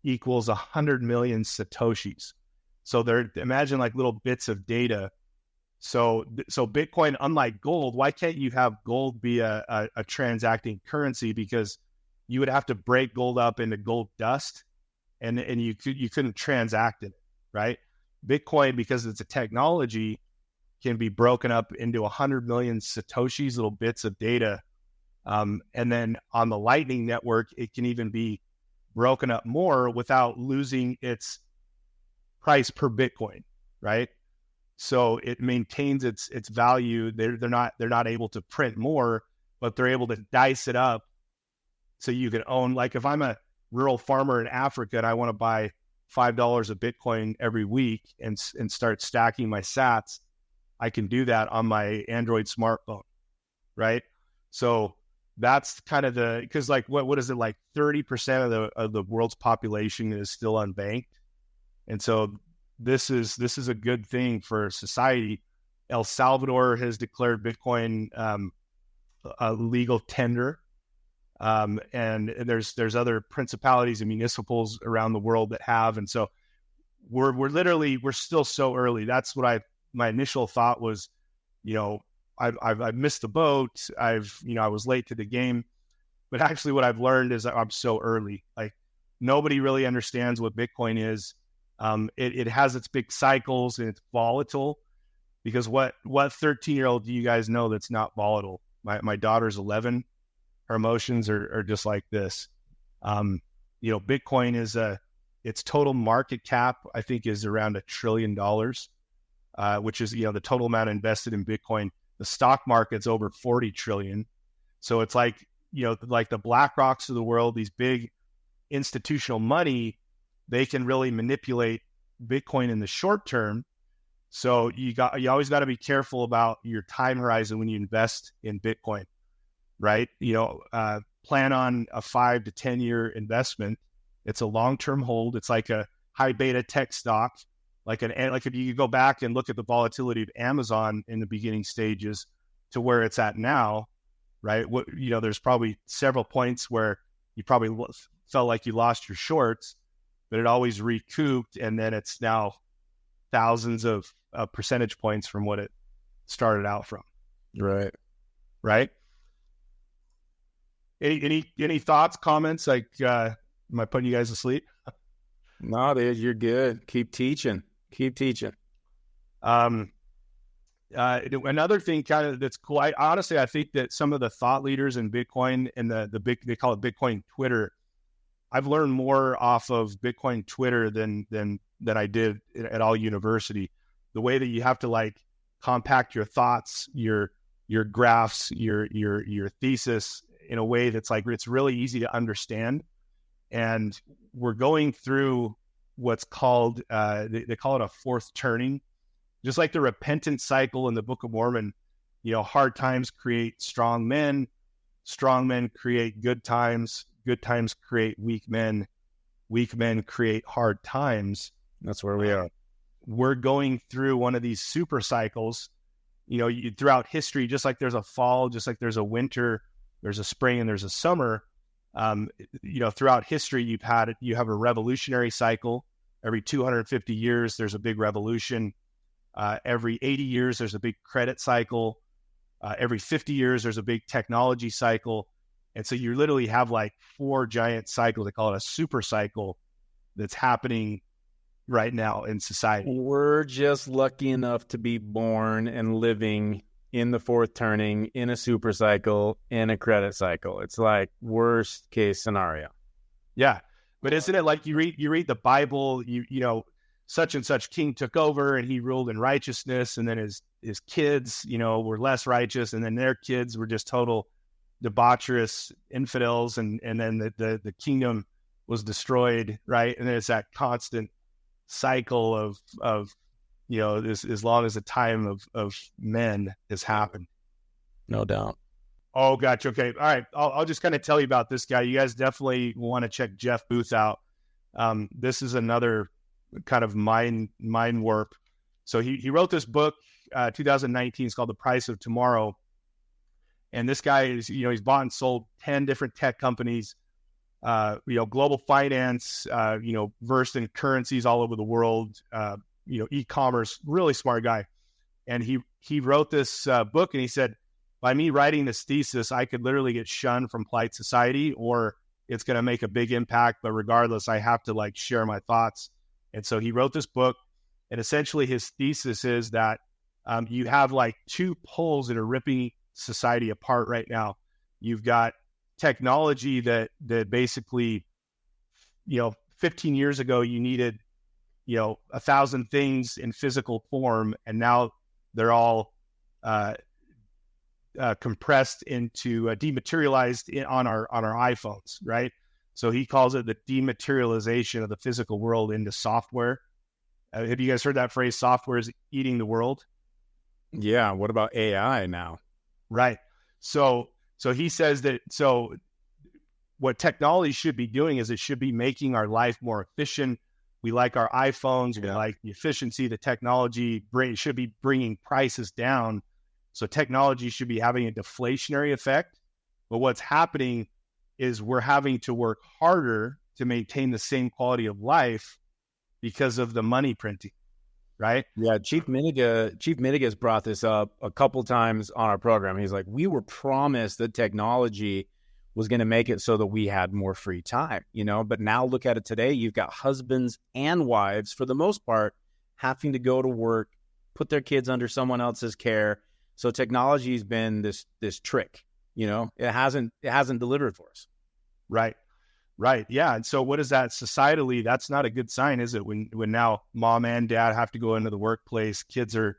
equals 100 million satoshis. So imagine like little bits of data. So Bitcoin, unlike gold, why can't you have gold be a transacting currency? Because you would have to break gold up into gold dust, and you couldn't transact it, right? Bitcoin, because it's a technology, can be broken up into 100 million satoshis, little bits of data, and then on the Lightning Network, it can even be broken up more without losing its price per Bitcoin, right? So it maintains its value. They're not able to print more, but they're able to dice it up. So you can own, like if I'm a rural farmer in Africa and I want to buy $5 of Bitcoin every week and start stacking my sats, I can do that on my Android smartphone, right? So that's kind of because like what is it, like 30% of the world's population is still unbanked, and so this is a good thing for society. El Salvador has declared Bitcoin a legal tender. And there's other principalities and municipals around the world that have, and so we're still so early. That's what my initial thought was, I've missed the boat. I was late to the game, but actually what I've learned is I'm so early. Like nobody really understands what Bitcoin is. It has its big cycles and it's volatile, because what 13-year-old do you guys know that's not volatile? My daughter's 11. Her emotions are just like this. Bitcoin is its total market cap, I think, is around $1 trillion, which is, the total amount invested in Bitcoin. The stock market's over 40 trillion. So it's like, like the BlackRocks of the world, these big institutional money, they can really manipulate Bitcoin in the short term. So you always got to be careful about your time horizon when you invest in Bitcoin, right? Plan on a 5 to 10 year investment. It's a long-term hold. It's like a high beta tech stock. Like if you go back and look at the volatility of Amazon in the beginning stages to where it's at now, right? There's probably several points where you probably felt like you lost your shorts, but it always recouped, and then it's now thousands of percentage points from what it started out from. Right. Any thoughts, comments? Like, am I putting you guys to sleep? No, dude, you're good. Keep teaching. Keep teaching. Another thing kind of that's cool. I think that some of the thought leaders in Bitcoin and they call it Bitcoin Twitter. I've learned more off of Bitcoin Twitter than I did at all university. The way that you have to like compact your thoughts, your graphs, your thesis in a way that's like, it's really easy to understand. And we're going through what's called, they call it a fourth turning. Just like the repentance cycle in the Book of Mormon, hard times create strong men create good times create weak men create hard times. That's where we are. We're going through one of these super cycles, throughout history, just like there's a fall, just like there's a winter, there's a spring, and there's a summer. Throughout history, you have a revolutionary cycle. Every 250 years, there's a big revolution. Every 80 years, there's a big credit cycle. Every 50 years, there's a big technology cycle. And so you literally have like 4 giant cycles. They call it a super cycle that's happening right now in society. We're just lucky enough to be born and living in the fourth turning, in a super cycle, in a credit cycle. It's like worst case scenario. Yeah. But isn't it like you read the Bible, such and such king took over and he ruled in righteousness, and then his kids, were less righteous, and then their kids were just total debaucherous infidels, and then the kingdom was destroyed, right? And then it's that constant cycle of this, as long as the time of men has happened. No doubt. Oh, gotcha. Okay. All right. I'll just kind of tell you about this guy. You guys definitely want to check Jeff Booth out. This is another kind of mind warp. So he wrote this book, 2019. It's called The Price of Tomorrow. And this guy is, he's bought and sold 10 different tech companies, global finance, versed in currencies all over the world, e-commerce, really smart guy. And he wrote this book, and he said, by me writing this thesis, I could literally get shunned from polite society, or it's going to make a big impact. But regardless, I have to like share my thoughts. And so he wrote this book, and essentially his thesis is that you have like 2 poles that are ripping society apart right now. You've got technology that basically, 15 years ago, you needed, 1,000 things in physical form, and now they're all compressed into dematerialized on our iPhones, right? So he calls it the dematerialization of the physical world into software. Have you guys heard that phrase? Software is eating the world. Yeah. What about AI now? Right. So he says that. So what technology should be doing is it should be making our life more efficient. We like our iPhones. We like the efficiency. The technology should be bringing prices down. So technology should be having a deflationary effect. But what's happening is we're having to work harder to maintain the same quality of life because of the money printing, right? Yeah, Chief Miniga has brought this up a couple times on our program. He's like, we were promised that technology was going to make it so that we had more free time, but now look at it today. You've got husbands and wives, for the most part, having to go to work, put their kids under someone else's care. So technology has been this trick, it hasn't delivered for us. Right. Yeah. And so what is that societally? That's not a good sign, is it? When now mom and dad have to go into the workplace, kids are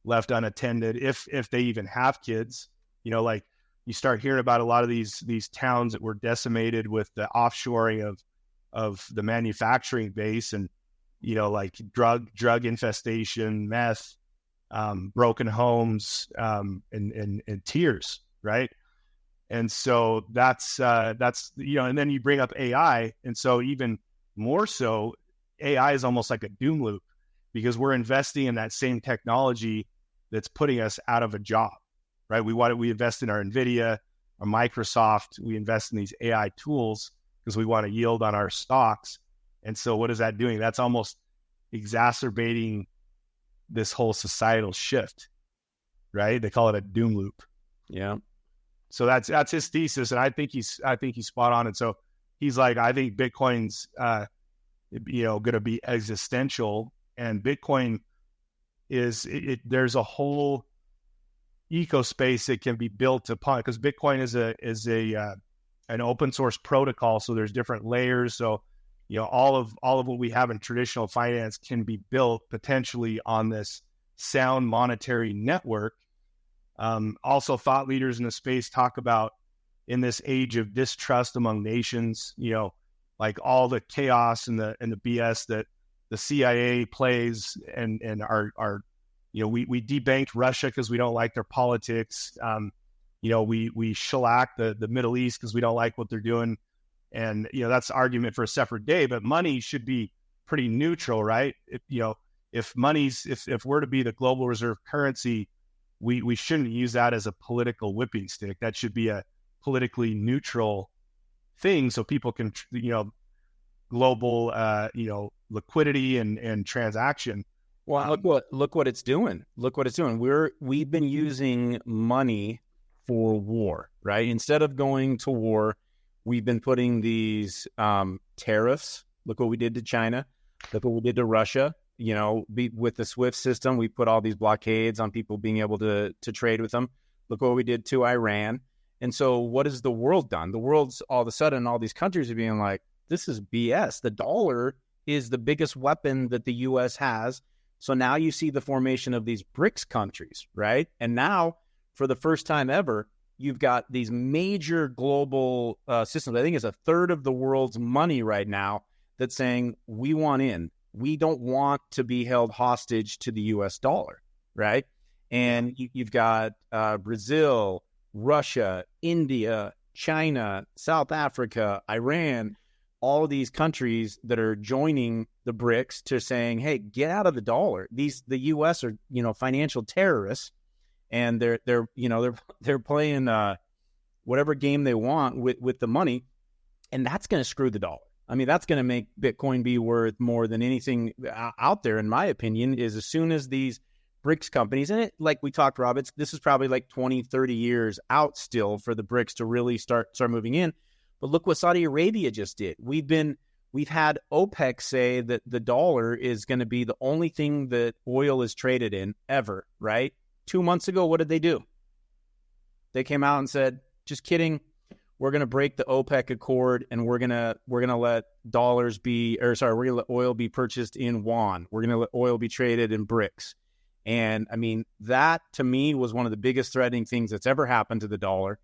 left unattended, if they even have kids, like you start hearing about a lot of these towns that were decimated with the offshoring of the manufacturing base, and, like drug infestation, meth, broken homes, and tears. Right. And so that's, and then you bring up AI. And so even more so, AI is almost like a doom loop, because we're investing in that same technology that's putting us out of a job, right? We invest in our NVIDIA, our Microsoft, we invest in these AI tools because we want to yield on our stocks. And so what is that doing? That's almost exacerbating this whole societal shift, right? They call it a doom loop. Yeah. So that's his thesis, and I think he's spot on. And so he's like, I think Bitcoin's going to be existential. And Bitcoin there's a whole ecospace that can be built upon, because Bitcoin is an open source protocol. So there's different layers. So, all of what we have in traditional finance can be built potentially on this sound monetary network. Also, thought leaders in the space talk about, in this age of distrust among nations, like all the chaos and the BS that the CIA plays, and we debanked Russia because we don't like their politics. We shellac the Middle East because we don't like what they're doing. And, that's the argument for a separate day, but money should be pretty neutral, right? If we're to be the global reserve currency, we shouldn't use that as a political whipping stick. That should be a politically neutral thing, so people can, global, liquidity and transaction. Well, look what it's doing. Look what it's doing. We've been using money for war, right? Instead of going to war, we've been putting these tariffs. Look what we did to China. Look what we did to Russia. With the SWIFT system, we put all these blockades on people being able to trade with them. Look what we did to Iran. And so what has the world done? The world's all of a sudden, all these countries are being like, this is BS. The dollar is the biggest weapon that the U.S. has. So now you see the formation of these BRICS countries, right? And now, for the first time ever, you've got these major global systems. I think it's a third of the world's money right now that's saying, we want in. We don't want to be held hostage to the U.S. dollar, right? And you've got Brazil, Russia, India, China, South Africa, Iran, all of these countries that are joining the BRICS to saying, hey, get out of the dollar. The U.S. are, financial terrorists, and they're playing whatever game they want with the money, and that's going to screw the dollar. I mean, that's going to make Bitcoin be worth more than anything out there, in my opinion, is as soon as these BRICS companies, and like we talked, Rob, this is probably like 20, 30 years out still for the BRICS to really start moving in. But look what Saudi Arabia just did. We've had OPEC say that the dollar is going to be the only thing that oil is traded in ever, right? 2 months ago, what did they do? They came out and said, just kidding. We're going to break the OPEC accord, and we're going to let we're going to let oil be purchased in yuan. We're going to let oil be traded in BRICS. And I mean, that to me was one of the biggest threatening things that's ever happened to the dollar.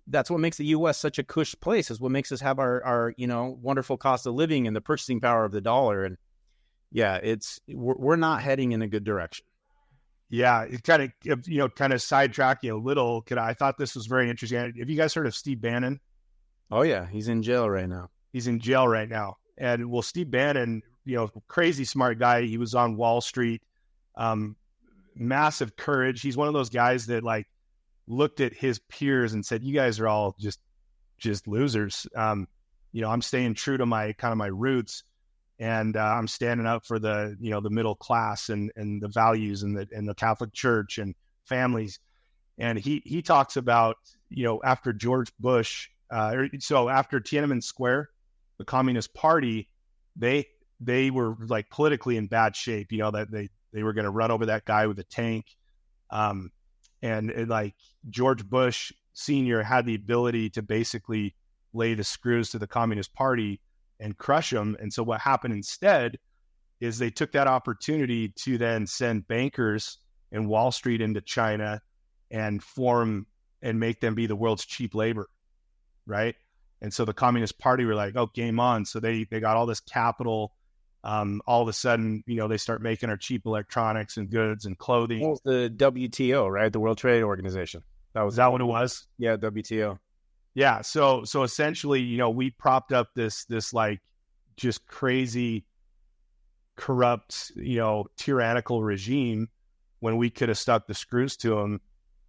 That's what makes the U.S. such a cush place, is what makes us have our wonderful cost of living and the purchasing power of the dollar. And yeah, we're not heading in a good direction. Yeah, it kind of sidetracking a little. I thought this was very interesting. Have you guys heard of Steve Bannon? Oh yeah, he's in jail right now. And well, Steve Bannon, crazy smart guy. He was on Wall Street, massive courage. He's one of those guys that looked at his peers and said, you guys are all just losers. I'm staying true to my roots, and I'm standing up for the middle class and the values and the Catholic Church and families. And he talks about, after George Bush, so after Tiananmen Square, the Communist Party, they were politically in bad shape, that they were going to run over that guy with a tank. And George Bush Sr. had the ability to basically lay the screws to the Communist Party and crush them. And so what happened instead is they took that opportunity to then send bankers and Wall Street into China and form and make them be the world's cheap labor, right? And so the Communist Party were like, oh, game on. So they got all this capital. All of a sudden, they start making our cheap electronics and goods and clothing. Well, the WTO, right? The World Trade Organization. Is that what it was? Yeah, WTO. Yeah. So essentially, we propped up this just crazy, corrupt, tyrannical regime when we could have stuck the screws to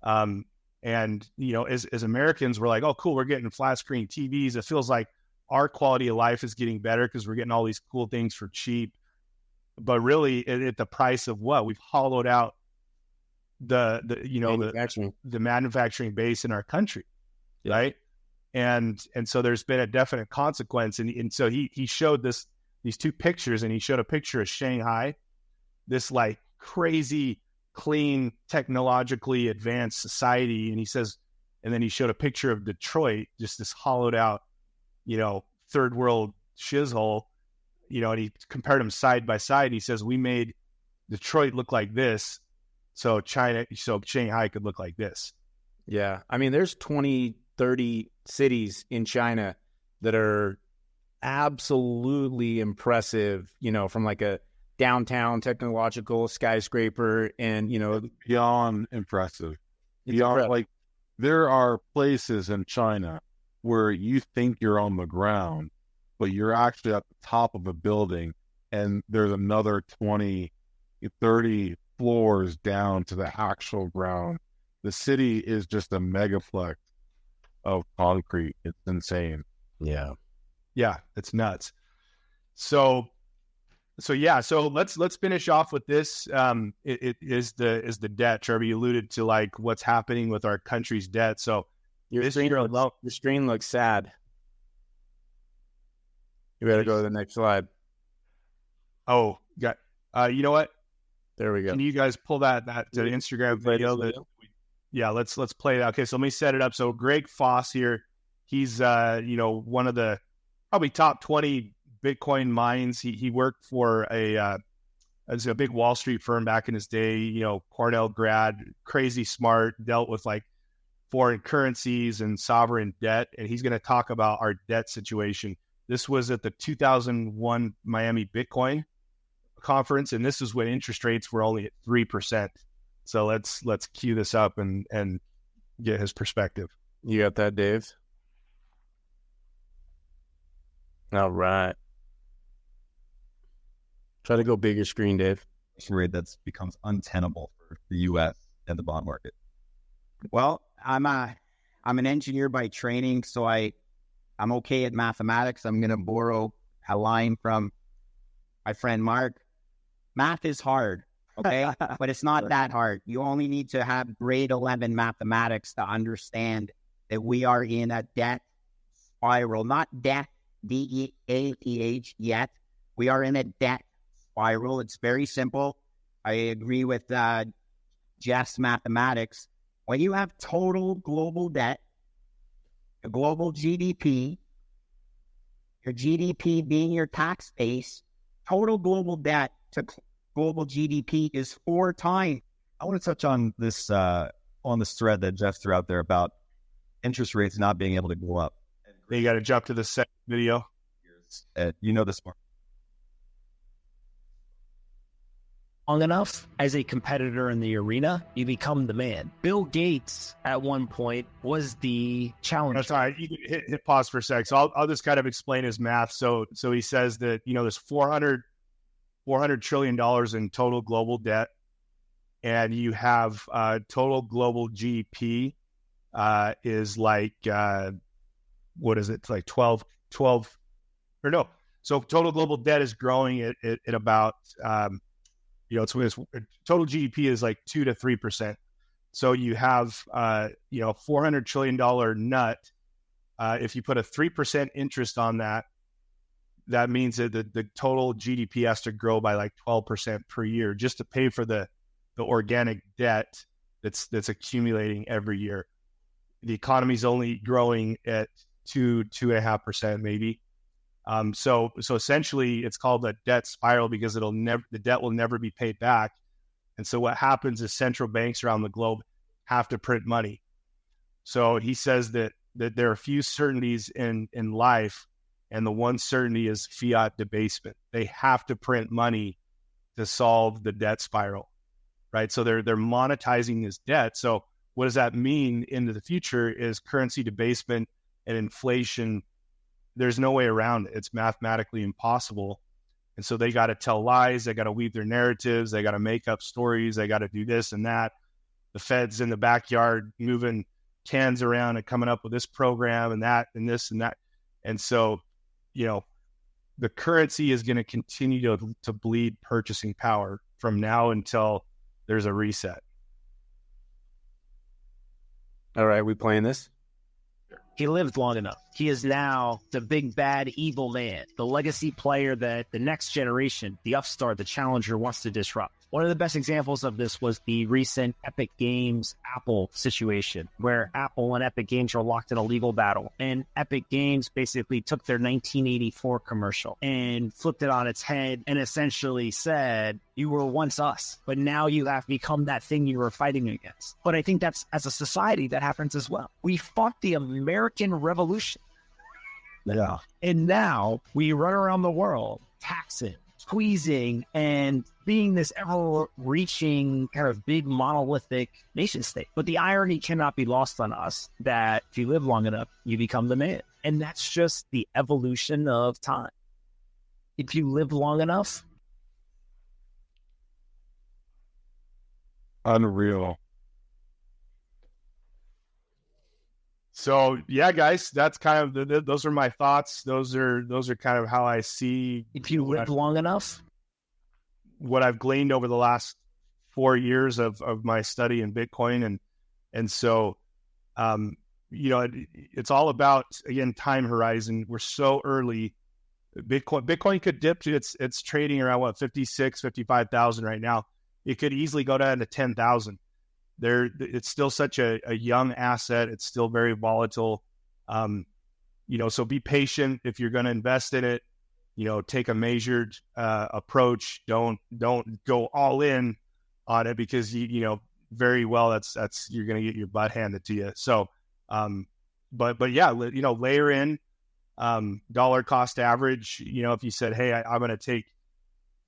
them. And as Americans, we're like, oh, cool, we're getting flat screen TVs. It feels like our quality of life is getting better because we're getting all these cool things for cheap. But really, at the price of what? We've hollowed out the manufacturing base in our country, right? And so there's been a definite consequence. And so he showed this these two pictures, and he showed a picture of Shanghai, this like crazy, clean, technologically advanced society. And he says, and then he showed a picture of Detroit, just this hollowed out, third world shizhole, and he compared them side by side. He says, we made Detroit look like this, so Shanghai could look like this. Yeah. I mean, there's 20, 30 cities in China that are absolutely impressive, from like a downtown technological skyscraper and, beyond impressive. Beyond, like there are places in China where you think you're on the ground, but you're actually at the top of a building and there's another 20, 30 floors down to the actual ground. The city is just a megaplex of concrete. It's insane. Yeah. Yeah, it's nuts. So let's finish off with this. It is the debt. Trevor, you alluded to like what's happening with our country's debt. So your screen looks sad. You better go to the next slide. Oh, got. You know what? There we go. Can you guys pull that to the Instagram video? Yeah, let's play that. Okay, so let me set it up. So Greg Foss here, he's one of the probably top 20 Bitcoin minds. He worked for as a big Wall Street firm back in his day. Cornell grad, crazy smart, dealt with like foreign currencies and sovereign debt, and he's going to talk about our debt situation. This was at the 2001 Miami Bitcoin conference, and this is when interest rates were only at 3%. So let's cue this up and get his perspective. You got that, Dave? All right. Try to go bigger screen, Dave. Rate that becomes untenable for the U.S. and the bond market. Well, I'm an engineer by training, so I'm okay at mathematics. I'm going to borrow a line from my friend Mark. Math is hard, okay? But it's not that hard. You only need to have grade 11 mathematics to understand that we are in a debt spiral, not debt, D-E-A-T-H, yet. We are in a debt spiral. It's very simple. I agree with Jeff's mathematics. When you have total global debt, the global GDP, your GDP being your tax base, total global debt to global GDP is 4 times. I want to touch on this thread that Jeff threw out there about interest rates not being able to go up. You got to jump to the second video. You know this one. Long enough as a competitor in the arena, you become the man. Bill Gates at one point was the challenger. That's all right. You can hit pause for a sec. So I'll just kind of explain his math. So he says that, there's $400 trillion in total global debt, and you have total global GDP is like, what is it? It's like 12 or no. So total global debt is growing at about, it's total GDP is like 2 to 3%. So you have, $400 trillion nut. If you put a 3% interest on that, that means that the total GDP has to grow by like 12% per year just to pay for the organic debt that's accumulating every year. The economy's only growing at 2.5% maybe. So essentially it's called a debt spiral because the debt will never be paid back. And so what happens is central banks around the globe have to print money. So he says that there are a few certainties in life, and the one certainty is fiat debasement. They have to print money to solve the debt spiral, right? So they're monetizing this debt. So what does that mean into the future is currency debasement and inflation. There's no way around it. It's mathematically impossible. And so they got to tell lies. They got to weave their narratives. They got to make up stories. They got to do this and that. The Fed's in the backyard moving cans around and coming up with this program and that and this and that. And so, the currency is going to continue to bleed purchasing power from now until there's a reset. All right, we playing this? He lived long enough. He is now the big, bad, evil man, the legacy player that the next generation, the upstart, the challenger wants to disrupt. One of the best examples of this was the recent Epic Games Apple situation, where Apple and Epic Games are locked in a legal battle. And Epic Games basically took their 1984 commercial and flipped it on its head and essentially said, you were once us, but now you have become that thing you were fighting against. But I think that's, as a society, that happens as well. We fought the American Revolution. Yeah. And now we run around the world taxing, squeezing, and being this ever-reaching kind of big monolithic nation state. But the irony cannot be lost on us that if you live long enough, you become the man. And that's just the evolution of time. If you live long enough, Unreal. So yeah, guys, that's kind of those are my thoughts. Those are kind of how I see if you live long enough, what I've gleaned over the last 4 years of my study in Bitcoin. And so, it's all about, again, time horizon. We're so early. Bitcoin could dip to it's trading around 55,000 right now. It could easily go down to 10,000. It's still such a young asset. It's still very volatile. So be patient if you're going to invest in it. Take a measured approach. Don't go all in on it, because very well that's you're going to get your butt handed to you. So, but yeah, layer in dollar cost average. If you said, hey, I'm going to take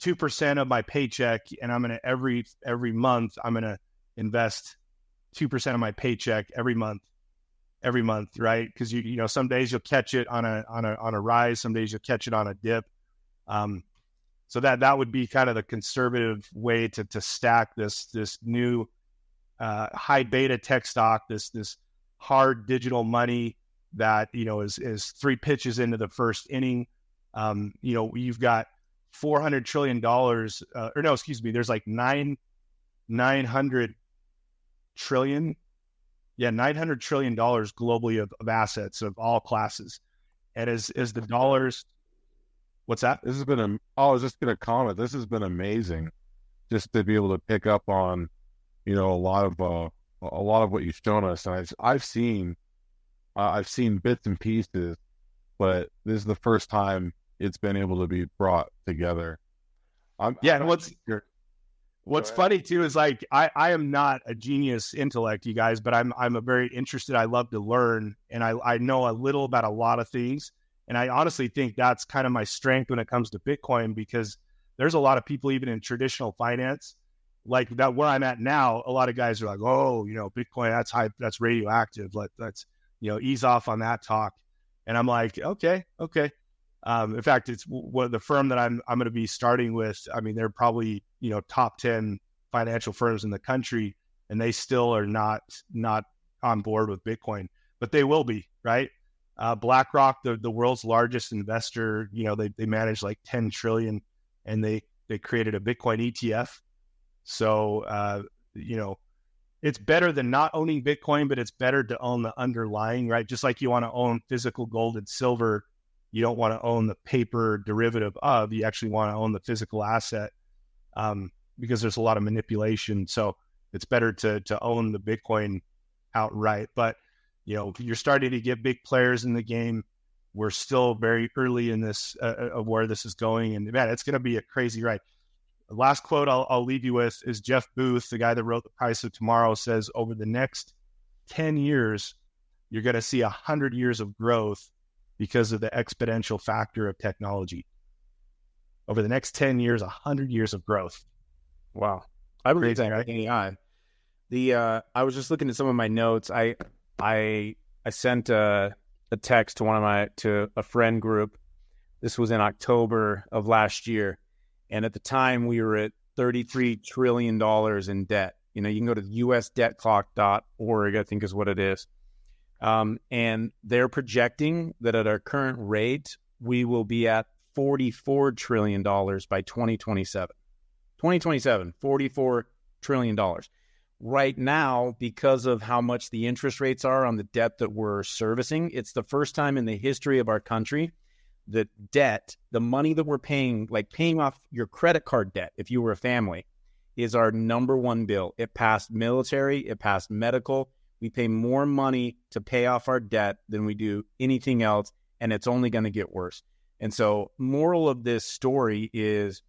2% of my paycheck, and I'm going to every month I'm going to invest 2% of my paycheck every month, right? Because some days you'll catch it on a rise, some days you'll catch it on a dip. So that would be kind of the conservative way to stack this new high beta tech stock, this hard digital money that is 3 pitches into the first inning. You've got $400 trillion, there's like 900 trillion. Yeah, $900 trillion globally of assets of all classes. And as the dollars, what's that? This has been I was just going to comment. This has been amazing, just to be able to pick up on, a lot of what you've shown us. And I've seen bits and pieces, but this is the first time it's been able to be brought together. What's funny too is, like, I am not a genius intellect, you guys, but I'm a very interested. I love to learn, and I know a little about a lot of things. And I honestly think that's kind of my strength when it comes to Bitcoin, because there's a lot of people, even in traditional finance, like that where I'm at now, a lot of guys are like, oh, Bitcoin, that's high, that's radioactive. Let's ease off on that talk. And I'm like, okay. In fact, it's the firm that I'm going to be starting with. I mean, they're probably, top 10 financial firms in the country, and they still are not on board with Bitcoin, but they will be, right? BlackRock, the world's largest investor, they manage like 10 trillion, and they created a Bitcoin ETF. So, it's better than not owning Bitcoin, but it's better to own the underlying, right? Just like you want to own physical gold and silver, you don't want to own the paper derivative of, you actually want to own the physical asset, because there's a lot of manipulation. So it's better to own the Bitcoin outright. But, you're starting to get big players in the game. We're still very early in this, of where this is going. And man, it's going to be a crazy ride. The last quote I'll leave you with is Jeff Booth, the guy that wrote The Price of Tomorrow, says, over the next 10 years, you're going to see 100 years of growth because of the exponential factor of technology. Over the next 10 years, 100 years of growth. Wow. I believe Crazy, that, right? AI. I was just looking at some of my notes. I sent a text to a friend group. This was in October of last year. And at the time, we were at $33 trillion in debt. You can go to usdebtclock.org, I think is what it is. And they're projecting that at our current rate, we will be at $44 trillion by 2027. $44 trillion. right now, because of how much the interest rates are on the debt that we're servicing, it's the first time in the history of our country that debt, the money that we're paying, like paying off your credit card debt, if you were a family, is our number one bill. It passed military, it passed medical. We pay more money to pay off our debt than we do anything else, and it's only going to get worse. And so, moral of this story is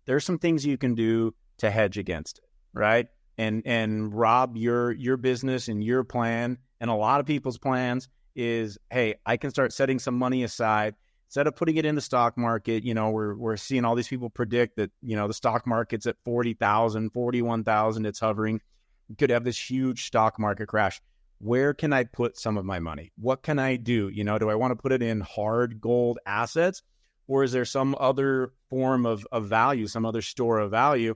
there's some things you can do to hedge against it, right? And Rob, your business and your plan and a lot of people's plans is, hey, I can start setting some money aside. Instead of putting it in the stock market, we're seeing all these people predict that, the stock market's at 40,000, 41,000, it's hovering. You could have this huge stock market crash. Where can I put some of my money? What can I do? Do I want to put it in hard gold assets, or is there some other form of value, some other store of value?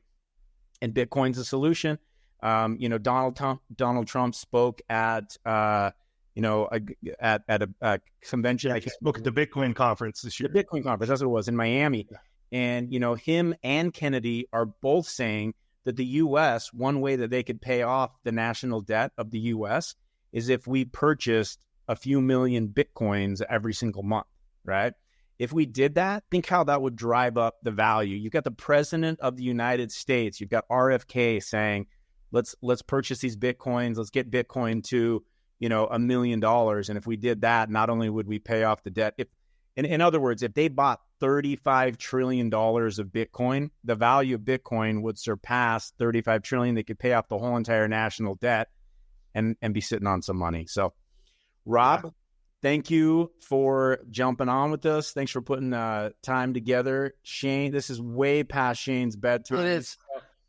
And Bitcoin's a solution. Donald Trump spoke at a convention. I spoke at the Bitcoin conference this year. The Bitcoin conference, that's what it was, in Miami. Yeah. And, him and Kennedy are both saying that the U.S., one way that they could pay off the national debt of the U.S. is if we purchased a few million Bitcoins every single month, right? If we did that, think how that would drive up the value. You've got the president of the United States. You've got RFK saying, let's purchase these Bitcoins. Let's get Bitcoin to, $1 million. And if we did that, not only would we pay off the debt, in other words, if they bought $35 trillion of Bitcoin, the value of Bitcoin would surpass $35 trillion. They could pay off the whole entire national debt and be sitting on some money. So, Rob, thank you for jumping on with us. Thanks for putting time together. Shane, this is way past Shane's bedtime. It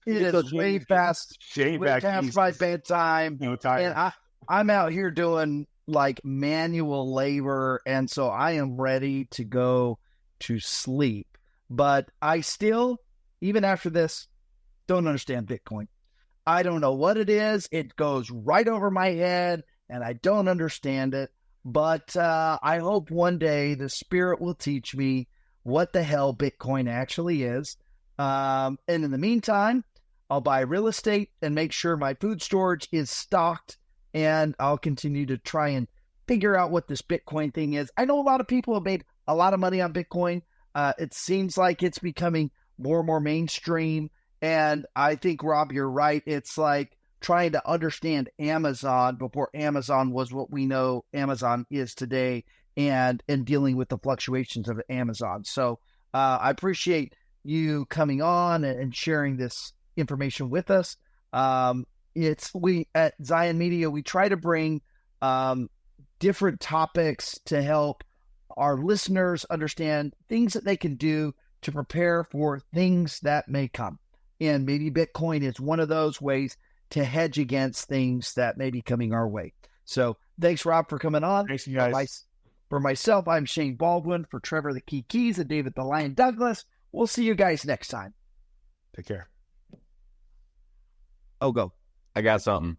is way past. Shane way back past east. my bedtime. No time. And I'm out here doing like manual labor, and so I am ready to go to sleep. But I still, even after this, don't understand Bitcoin. I don't know what it is. It goes right over my head, and I don't understand it. But I hope one day the Spirit will teach me what the hell Bitcoin actually is. And in the meantime, I'll buy real estate and make sure my food storage is stocked, and I'll continue to try and figure out what this Bitcoin thing is. I know a lot of people have made a lot of money on Bitcoin. It seems like it's becoming more and more mainstream. And I think, Rob, you're right. It's like trying to understand Amazon before Amazon was what we know Amazon is today, and dealing with the fluctuations of Amazon. So I appreciate you coming on and sharing this information with us. We at Zion Media, we try to bring different topics to help our listeners understand things that they can do to prepare for things that may come. And maybe Bitcoin is one of those ways to hedge against things that may be coming our way. So thanks, Rob, for coming on. Thanks, you guys. For myself, I'm Shane Baldwin. For Trevor the Key Keys and David the Lion Douglas, we'll see you guys next time. Take care. Oh, go. I got something.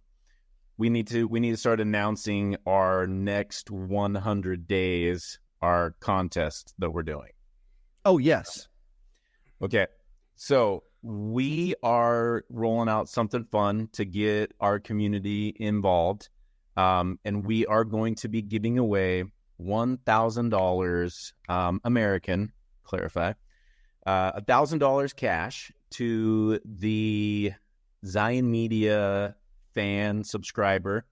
We need to start announcing our next 100 days, our contest that we're doing. Oh, yes. Okay. So we are rolling out something fun to get our community involved. And we are going to be giving away $1,000 American, clarify, $1,000 cash to the Zion Media fan subscriber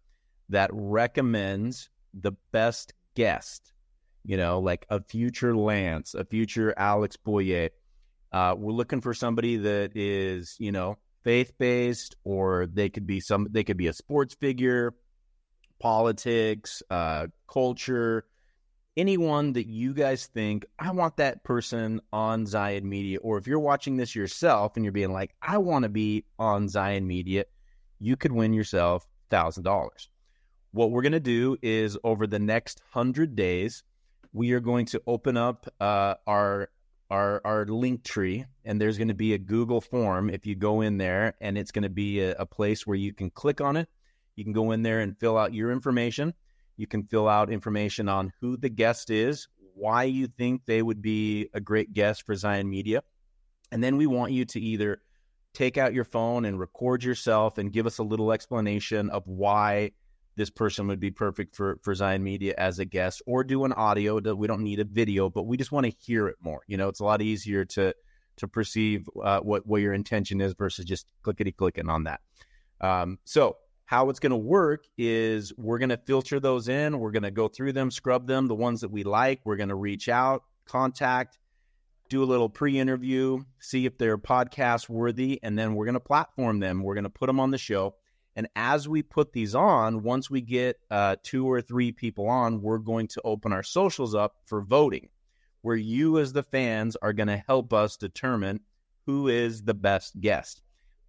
that recommends the best guest, like a future Lance, a future Alex Boyer. We're looking for somebody that is, faith-based, or they could be a sports figure, politics, culture, anyone that you guys think, I want that person on Zion Media. Or if you're watching this yourself and you're being like, I want to be on Zion Media, you could win yourself $1,000. What we're going to do is, over the next 100 days, we are going to open up our link tree, and there's going to be a Google form if you go in there, and it's going to be a place where you can click on it. You can go in there and fill out your information. You can fill out information on who the guest is, why you think they would be a great guest for Zion Media. And then we want you to either take out your phone and record yourself and give us a little explanation of why this person would be perfect for Zion Media as a guest, or do an audio. That we don't need a video, but we just want to hear it more. You know, it's a lot easier to perceive what your intention is versus just clickety-clicking on that. So how it's going to work is we're going to filter those in. We're going to go through them, scrub them, the ones that we like. We're going to reach out, contact, do a little pre-interview, see if they're podcast worthy, and then we're going to platform them. We're going to put them on the show. And as we put these on, once we get 2 or 3 people on, we're going to open our socials up for voting, where you as the fans are going to help us determine who is the best guest.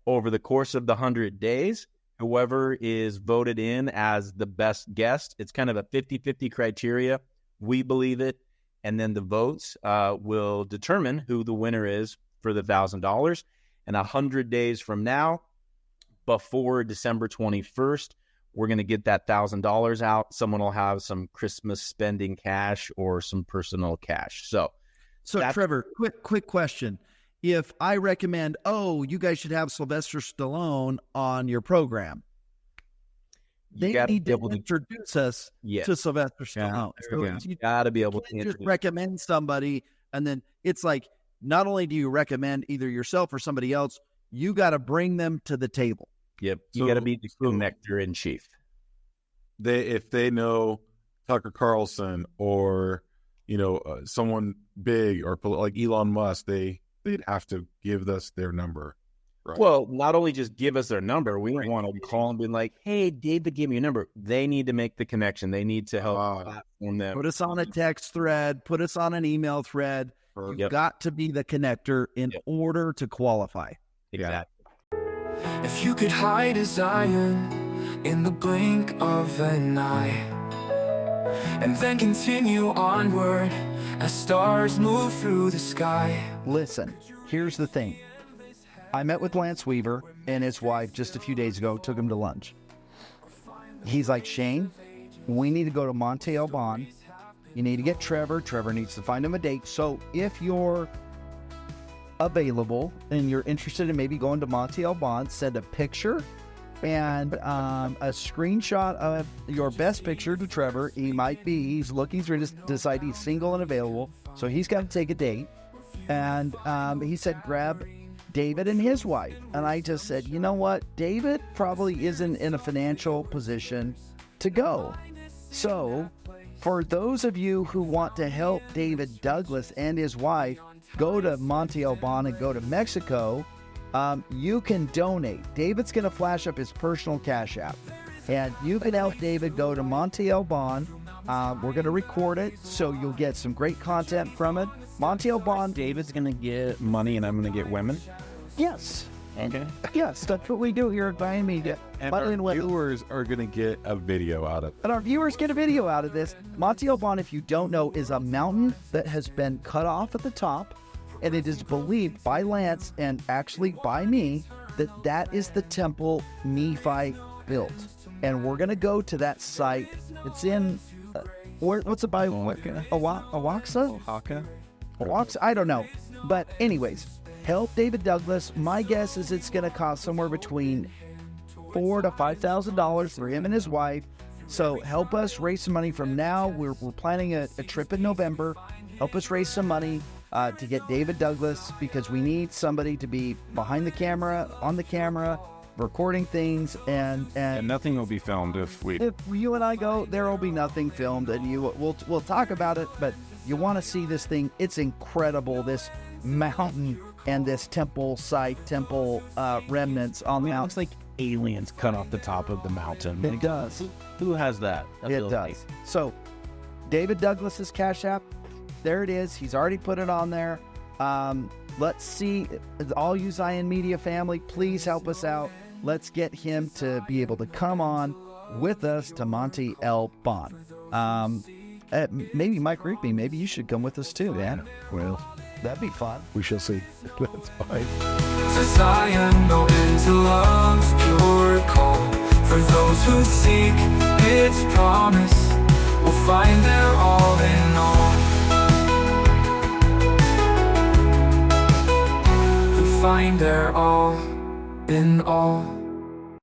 Over the course of the 100 days, whoever is voted in as the best guest, it's kind of a 50-50 criteria. We believe it. And then the votes will determine who the winner is for the $1,000. And 100 days from now, before December 21st, we're going to get that $1,000 out. Someone will have some Christmas spending cash or some personal cash. So Trevor, quick question. If I recommend, you guys should have Sylvester Stallone on your program, they need to introduce us to Sylvester Stallone. You got to be able to just recommend somebody, and then it's like, not only do you recommend either yourself or somebody else, you got to bring them to the table. Yep, you got to be the connector in chief. If they know Tucker Carlson or someone big or like Elon Musk, they'd have to give us their number. Right. Well, not only just give us their number, we want to call and be like, hey, David gave me your number. They need to make the connection. They need to help platform them. Put us on a text thread. Put us on an email thread. You've got to be the connector in order to qualify. Exactly. If you could hide a Zion in the blink of an eye, and then continue onward as stars move through the sky. Listen, here's the thing. I met with Lance Weaver and his wife just a few days ago, took him to lunch. He's like, Shane, we need to go to Monte Alban. You need to get Trevor. Trevor needs to find him a date. So if you're available and you're interested in maybe going to Monte Alban, send a picture and a screenshot of your best picture to Trevor. He's looking through to decide he's single and available. So he's got to take a date. And he said, grab David and his wife. And I just said, you know what? David probably isn't in a financial position to go. So for those of you who want to help David Douglas and his wife go to Monte Alban and go to Mexico, you can donate. David's going to flash up his personal Cash App. And you can help David go to Monte Alban. We're going to record it, so you'll get some great content from it. Monte Alban. David's going to get money and I'm going to get women? Yes. Okay. Yes, that's what we do here at Zion Media. And our viewers are going to get a video out of it. And our viewers get a video out of this. Monte Alban, if you don't know, is a mountain that has been cut off at the top. And it is believed by Lance and actually by me that is the temple Nephi built. And we're going to go to that site. It's in, what's it by? Awaxa? Awaxa? I don't know. But anyways, help David Douglas. My guess is it's going to cost somewhere between $4,000 to $5,000 for him and his wife. So help us raise some money from now. We're planning a trip in November. Help us raise some money to get David Douglas, because we need somebody to be behind the camera, on the camera, recording things, and nothing will be filmed if you and I go. There will be nothing filmed, and we'll talk about it. But you want to see this thing? It's incredible. This mountain and this temple remnants on the mountain. It looks like aliens cut off the top of the mountain. It does. Who has that? It does. So, David Douglas's Cash App. There it is. He's already put it on there. Let's see. All you Zion Media family, please help us out. Let's get him to be able to come on with us to Monte Alban. Maybe Mike Rigby, maybe you should come with us too, man. Well, that'd be fun. we shall see. That's fine. To Zion, open to love's pure call. For those who seek its promise, will find their all in all. Who find their all. in awe.